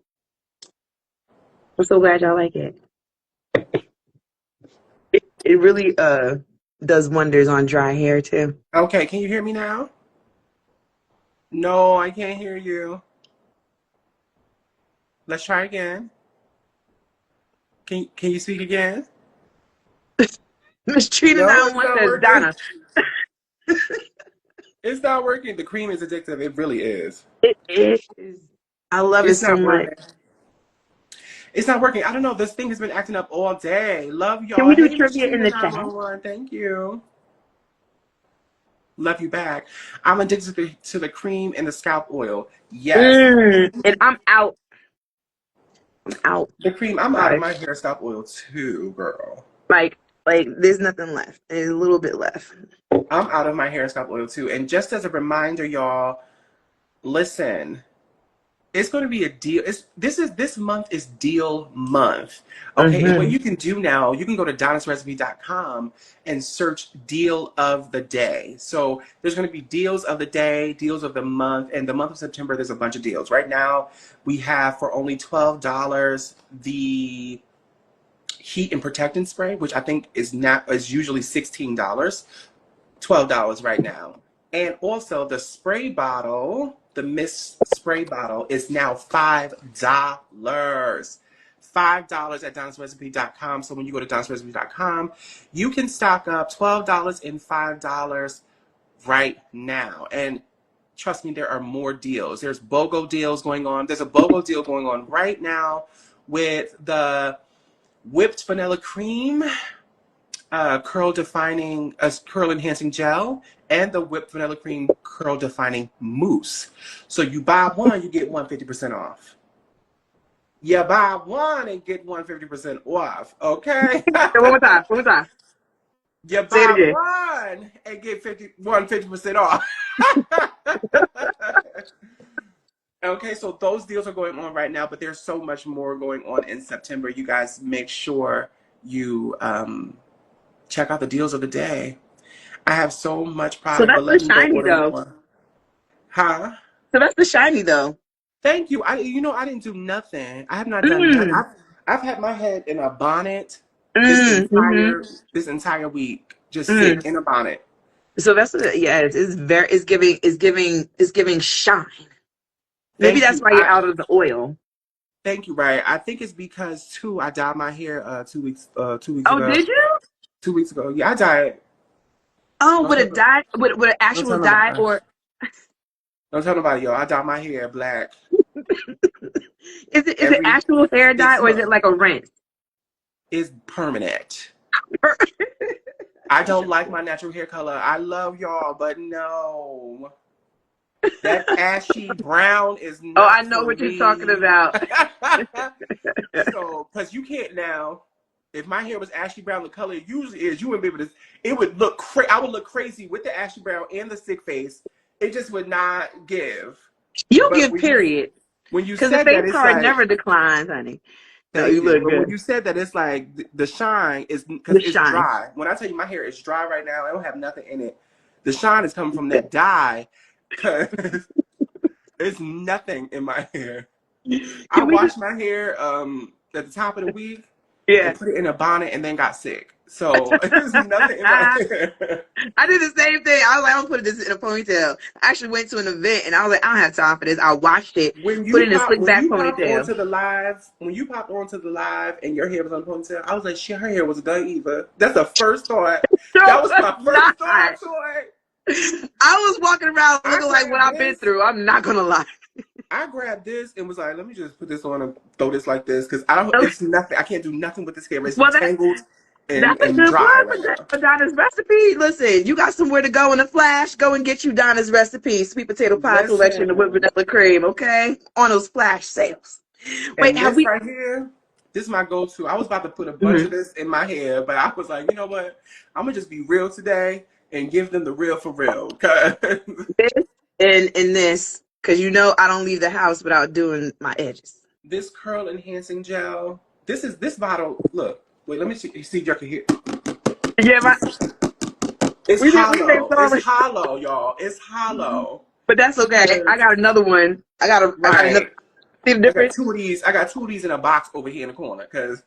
I'm so glad y'all like it. It really does wonders on dry hair too. Okay, can you hear me now? No, I can't hear you. Let's try again. Can you speak again? Miss Trina No, it's 911 not says working. Donna. It's not working. The cream is addictive. It really is. It is. I love it It's so not much. working. It's not working. I don't know. This thing has been acting up all day. Love Can y'all. we do Hey, Miss trivia in Trina the chat? 911. Thank you. Love you back. I'm addicted to the cream and the scalp oil. Yes. And I'm out. I'm out. The cream. I'm out of Sorry. my hair scalp oil too, girl. Like there's nothing left. There's a little bit left. I'm out of my hair scalp oil too. And just as a reminder, y'all, listen. It's going to be a deal. This month is deal month. Okay, and what you can do now, you can go to Donna'sRecipe.com and search deal of the day. So there's going to be deals of the day, deals of the month, and the month of September there's a bunch of deals. Right now we have for only $12 the heat and protectant spray, which I think is usually $16. $12 right now. And also the spray bottle, the mist spray bottle is now $5. $5 at Donna'sRecipe.com. So when you go to Donna'sRecipe.com, you can stock up $12 and $5 right now. And trust me, there are more deals. There's BOGO deals going on. There's a BOGO deal going on right now with the whipped vanilla cream curl enhancing gel and the whipped vanilla cream curl defining mousse. So you buy one, you get 150% off. You buy one and get 150% off. Okay. One more time. You Say it buy again. one and get 150% off. Okay, so those deals are going on right now, but there's so much more going on in September. You guys make sure you check out the deals of the day. I have so much So product, that's but let the me go shiny order though. more. Huh? So that's the shiny though. Thank you. I didn't do nothing. I have not done nothing. I've had my head in a bonnet this entire week, just sit in a bonnet. So that's what, yes, it's giving shine. Maybe Thank that's you. why you're out of the oil. Thank you. Right. I think it's because too. I dyed my hair 2 weeks Oh, ago. did you? 2 weeks ago. Yeah, I dyed. Oh, Don't with a tell, dye, with an don't actual tell dye, nobody. or Don't tell nobody, yo. I dye my hair black is it every actual hair dye, six or is it months. like a rinse? It's permanent. I don't like my natural hair color. I love y'all, but no. That ashy brown is Oh, I not know for what you're talking me. about. So, because you can't now, if my hair was ashy brown, the color it usually is, you wouldn't be able to, it would look I would look crazy with the ashy brown and the sick face. It just would not give. You But give period, when you because the said that, face it's card like, never declines, honey. No, thank you you. look But when good. you said that, it's like the shine is because The it's shine. dry. When I tell you my hair is dry right now, I don't have nothing in it. The shine is coming from that dye because there's nothing in my hair. I Can we just? washed my hair at the top of the week and Yeah. put it in a bonnet and then got sick. So there's nothing in my hair. I did the same thing. I was like, I'm gonna put this in a ponytail. I actually went to an event and I was like, I don't have time for this. I washed it, put it in a slick When back you popped ponytail. onto the live, and your hair was on the ponytail, I was like, shit, her hair was done, Eva. That's the first thought. No, That was it's my first thought, not. Toy. I was walking around I looking like what grabbed I've been this. through. I'm not gonna lie. I grabbed this and was like, let me just put this on and throw this like this because I don't. It's nothing. I can't do nothing with this hair. It's Well, tangled that's a and good dry plug right now. for Donna's recipe. Listen, you got somewhere to go in a flash. Go and get you Donna's recipe, sweet potato pie collection with Listen, vanilla cream. Okay, on those flash sales. Wait, and have this we? right here, this is my go-to. I was about to put a bunch Mhm. of this in my hair, but I was like, you know what? I'm gonna just be real today and give them the real for real. 'Cause This and this, because you know I don't leave the house without doing my edges. this curl enhancing gel. This bottle. Look, wait. Let me see if you can hear. Yeah, It's we made hollow. It's sorry, hollow, y'all. It's hollow. but that's okay. I Because got another one. I got another. right, See the I got difference? two of these. I got two of these in a box over here in the corner because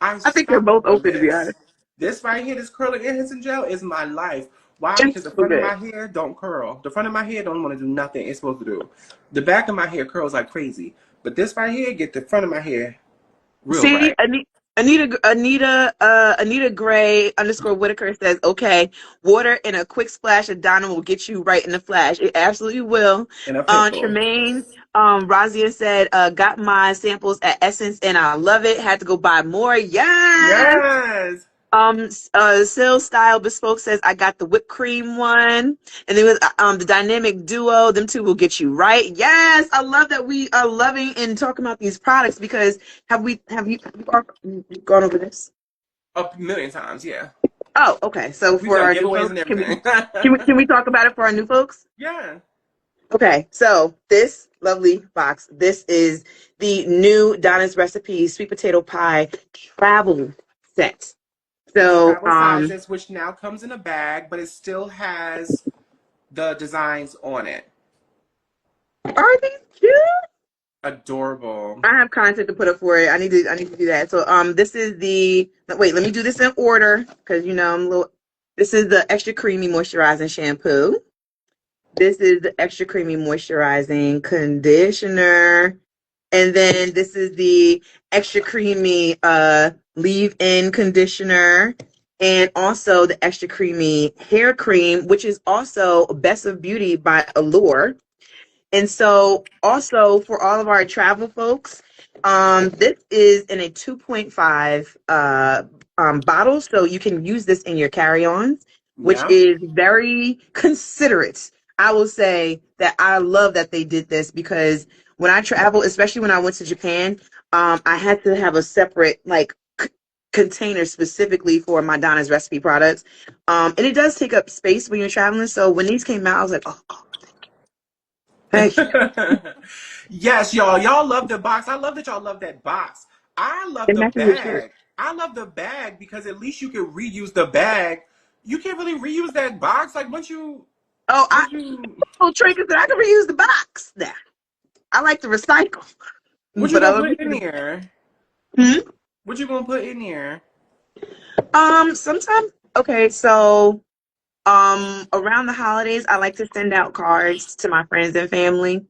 I I think they're stopped both on open, to be this. honest. This right here, this curling enhancing gel, is my life. Why? It's Because the so front of good. my hair don't curl. The front of my hair don't want to do nothing it's supposed to do. The back of my hair curls like crazy. But this right here get the front of my hair real See, right. Anita Gray underscore Whitaker says, okay, water and a quick splash of Donna will get you right in the flash. It absolutely will. And a pimple. Tremaine, Razia said, got my samples at Essence and I love it. Had to go buy more. Yes. Yes. Sales Style Bespoke says, I got the whipped cream one. And then with the dynamic duo, them two will get you right. Yes, I love that we are loving and talking about these products because have you gone over this? A million times, yeah. Oh, okay. So We've for done our new giveaways folks, and can we everything. can we talk about it for our new folks? Yeah. Okay, so this lovely box, this is the new Donna's Recipe sweet potato pie travel set. It's So travel sizes, which now comes in a bag, but it still has the designs on it. are these cute? Adorable. I have content to put up for it. I need to do that. So this is the wait, let me do this in order because you know I'm a little this is the extra creamy moisturizing shampoo. This is the extra creamy moisturizing conditioner. And then this is the extra creamy leave-in conditioner. And also the extra creamy hair cream, which is also Best of Beauty by Allure. And so also for all of our travel folks, this is in a 2.5 bottle. So you can use this in your carry-ons, which Yeah. is very considerate. I will say that I love that they did this because when I travel, especially when I went to Japan, I had to have a separate container specifically for my Donna's Recipe products. And it does take up space when you're traveling. So when these came out, I was like, oh, thank you. Yes, y'all. Y'all love the box. I love that y'all love that box. I love It the matches your shirt. bag. I love the bag because at least you can reuse the bag. You can't really reuse that box. Like Oh, once you, little trinkets that I can reuse the box. There, I like to recycle, what you but I gonna love put in to. here? Hmm? What you gonna put in here? Sometimes. Okay, so Around the holidays, I like to send out cards to my friends and family.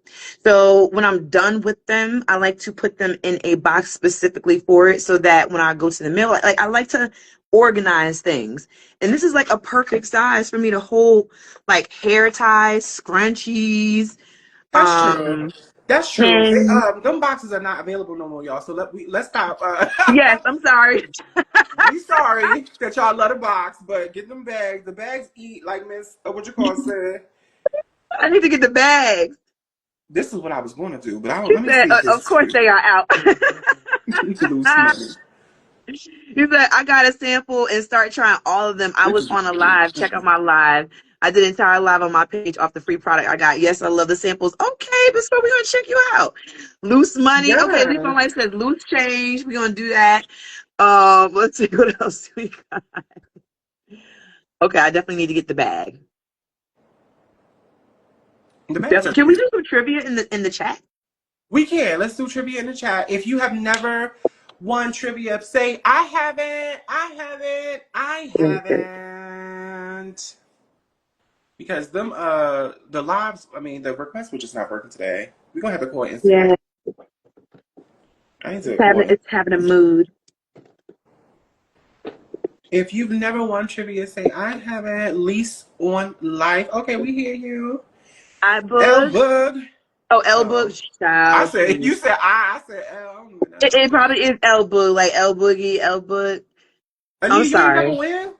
So when I'm done with them, I like to put them in a box specifically for it so that when I go to the mail, like I like to organize things. And this is like a perfect size for me to hold like hair ties, scrunchies, That's true. um, That's true. They, pins. them boxes are not available no more, y'all. So let's stop. Yes, I'm sorry. We sorry that y'all love the box, but get them bags. The bags eat like Miss what you call it said. I need to get the bags. This is what I was going to do, but I don't. She Let me said, see if this of is course free. they are out. Loose money. He said, I got a sample and start trying all of them. I This was is on a live. Check out my live. I did an entire live on my page off the free product I got. Yes, I love the samples. Okay, but so we're going to check you out. Loose money. Okay, Leaf on yeah. Life says loose change. We're going to do that. Let's see what else we got. Okay, I definitely need to get the bag. The bags are Can we cute. do some trivia in the chat? We can. Let's do trivia in the chat. If you have never won trivia, say I haven't. I haven't. I haven't. Because them the lives, I mean the request was just not working today. We're gonna have to call Instagram. Yeah, I need to call it. it's having a mood. If you've never won trivia, say I haven't. Least on life. Okay, we hear you. L iBook. Bug. Oh, L Oh. Book. I Child, said please. you said I said L. I don't even know. It probably is L Book, like L Boogie, L Book. And I'm you ain't never sorry. win?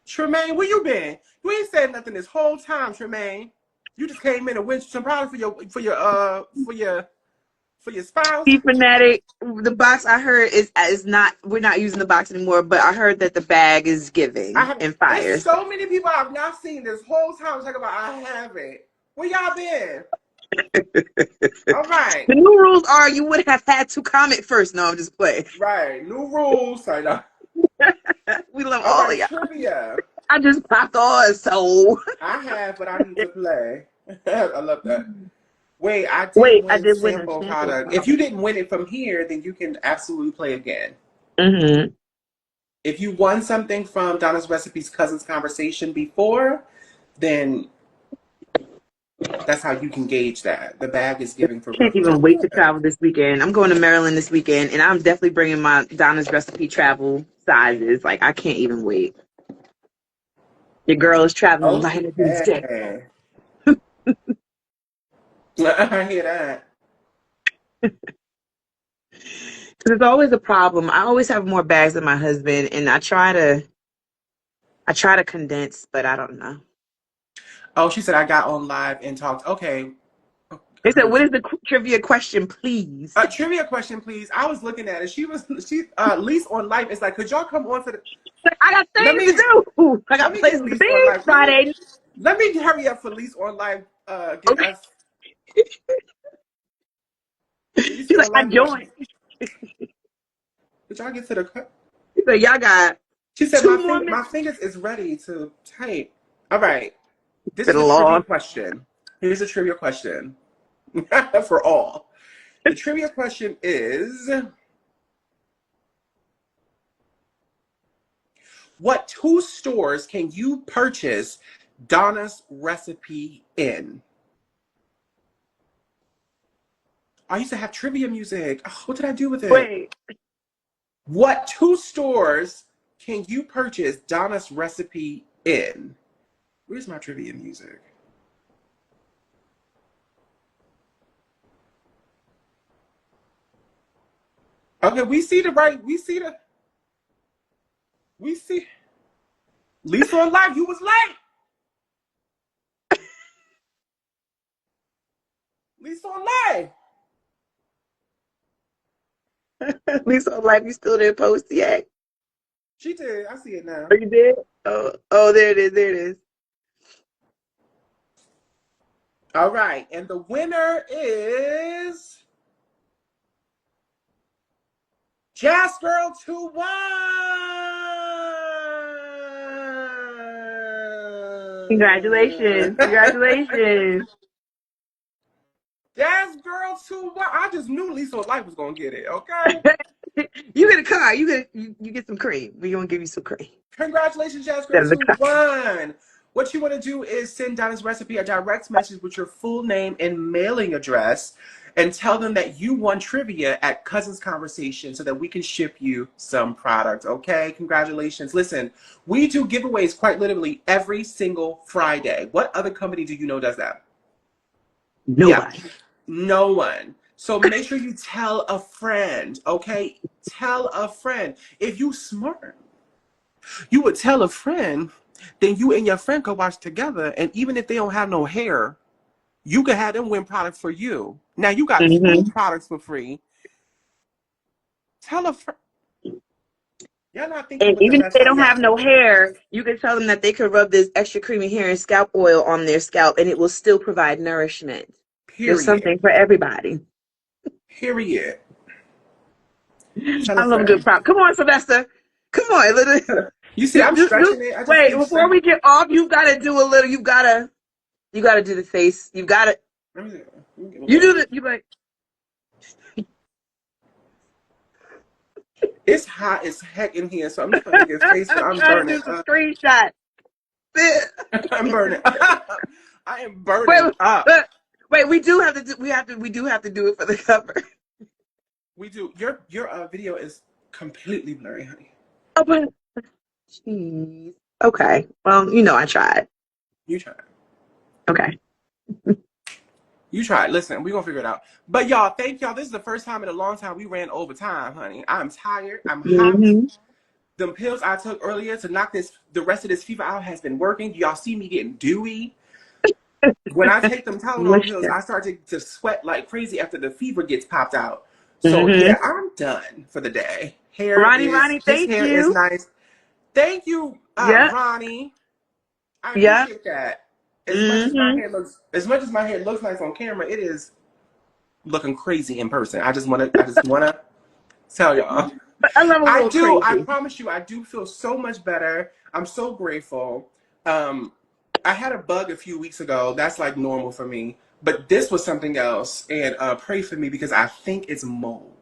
Tremaine, where you been? You ain't said nothing this whole time, Tremaine. You just came in and went some probably for your spouse. Steve Fanatic, the box I heard is not. We're not using the box anymore, but I heard that the bag is I giving have. and It's fires. so many people I've not seen this whole time talking about I haven't. Where y'all been? All right, The new rules are you would have had to comment first. No, I'm just playing. right. New rules. I know. We love All all of right, y'all. trivia. I just popped on, so I have, but I need to play. I love that. Wait, I did wait. I win did win a sample sample product. If you product. didn't win it from here, then you can absolutely play again. Mm-hmm. If you won something from Donna's Recipes Cousins Conversation before, then that's how you can gauge that. The bag is giving for real. Can't even wait to travel this weekend. I'm going to Maryland this weekend, and I'm definitely bringing my Donna's Recipe travel sizes. Like I can't even wait. Your girl is traveling lighter than stick. Okay. I hear that. Because it's always a problem. I always have more bags than my husband, and I try to condense, but I don't know. Oh, she said I got on live and talked. Okay. They I said, heard "What you. is the trivia question, please?" Trivia question, please. I was looking at it. She least on life. It's like, could y'all come on to the I got let things to me do. I let got me places get to least on be life. Friday. Let me hurry up for least on life. Get Okay. us least She's like, on "I life. What? joined." Did y'all get to the? She said, "Y'all got She said two more my minutes." fingers is ready to type. All right. This Good is a trivia Lord. question. Here's a trivia question for all. The trivia question is: what two stores can you purchase Donna's recipe in? I used to have trivia music. Oh, what did I do with it? Wait. What two stores can you purchase Donna's recipe in? Where's my trivia music? Okay, we see Lisa on live, you was late. Lisa on live. At least on life, you still didn't post yet. She did. I see it now. Oh, you did? Oh, there it is. There it is. All right, and the winner is Jazz Girl 2-1. Congratulations. Congratulations. Jazz Girl 2-1. I just knew Lisa on live was gonna get it. Okay. You get a car. You get some cream. We're gonna give you some cream. Congratulations, Jazz Instead Girls, of the you car. won. What you want to do is send Donna's Recipe a direct message with your full name and mailing address and tell them that you won trivia at Cousins Conversation so that we can ship you some product, okay? Congratulations. Listen, we do giveaways quite literally every single Friday. What other company do you know does that? Yeah, Nobody. no one. So make sure you tell a friend, okay? Tell a friend. If you smart, you would tell a friend, then you and your friend could watch together, and even if they don't have no hair, you could have them win products for you. Now you got two Mm-hmm. products for free. Tell a friend. Y'all not thinking And with the even if best they heart don't y'all have no thinking. hair, you can tell them that they could rub this extra creamy hair and scalp oil on their scalp, and it will still provide nourishment. There's Period. something for everybody. Period. Tell I a love a good friend. prop. Come on, Sylvester. Come on, You see, I'm stretching it. I just wait, keep before saying. we get off, you've got to do a little. You gotta do the face. You gotta. Let me get a You little. do the. You like. It's hot as heck in here, so I'm trying to get face, but I'm I'm trying to burning do some up. screenshots. I'm burning. I am burning Wait, up. wait. We do have to do. We do have to do it for the cover. We do. Your video is completely blurry, honey. Oh, but jeez. Okay. Well, I tried. You try. Okay. You try. Listen, we're gonna figure it out. But y'all, thank y'all. This is the first time in a long time we ran over time, honey. I'm tired. I'm hot. Mm-hmm. Them pills I took earlier to knock the rest of this fever out has been working. Y'all see me getting dewy. When I take them Tylenol pills, I start to sweat like crazy after the fever gets popped out. So Mm-hmm. yeah, I'm done for the day. Ronnie, His thank hair is you. nice. Thank you, Yeah. Ronnie. I Yeah. appreciate that. Mm-hmm. As much as my hair looks nice on camera, it is looking crazy in person. I just wanna tell y'all. But I love a little I crazy. promise you, I do feel so much better. I'm so grateful. Um, I had a bug a few weeks ago. That's like normal for me. But this was something else. And pray for me because I think it's mold.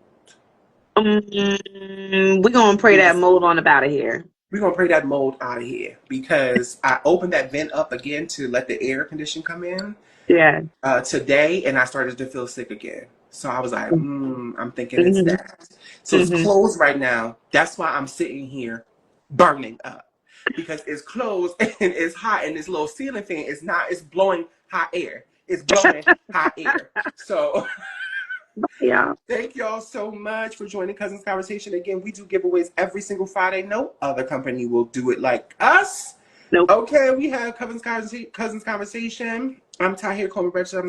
We're gonna pray that Yes. mold on about it here. We're gonna pray that mold out of here because I opened that vent up again to let the air condition come in Yeah. today, and I started to feel sick again. So I was like, I'm thinking it's Mm-hmm. that. So it's Mm-hmm. closed right now. That's why I'm sitting here burning up because it's closed and it's hot, and this little ceiling fan is not. It's blowing hot air. It's blowing hot air. So Yeah. thank y'all so much for joining Cousins Conversation. Again, we do giveaways every single Friday. No other company will do it like us. Nope. Okay, we have Cousins Conversation. I'm Tahir Coleman Register.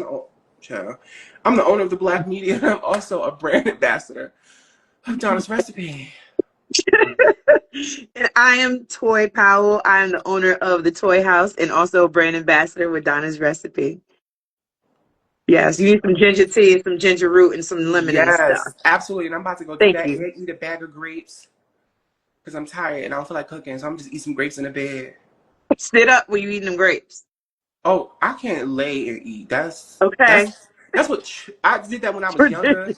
I'm the owner of the Black Media. And I'm also a brand ambassador of Donna's Recipe. And I am Toy Powell. I am the owner of the Toy House and also a brand ambassador with Donna's Recipe. Yes, you need some ginger tea and some ginger root and some lemon and stuff. Yes, absolutely. And I'm about to go do Thank that you. and eat a bag of grapes because I'm tired and I don't feel like cooking. So I'm just eat some grapes in the bed. Sit up when you eating them grapes. Oh, I can't lay and eat. Okay. That's what I did that when I was younger.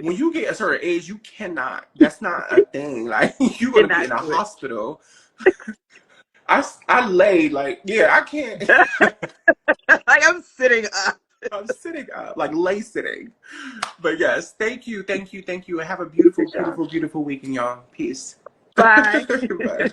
When you get a certain age, you cannot. That's not a thing. Like you're gonna be in a do it. hospital. I laid like I can't. Like I'm sitting up. I'm sitting up, like lay sitting. But yes, thank you. And have a beautiful, beautiful, beautiful weekend, y'all. Peace. Bye. Bye.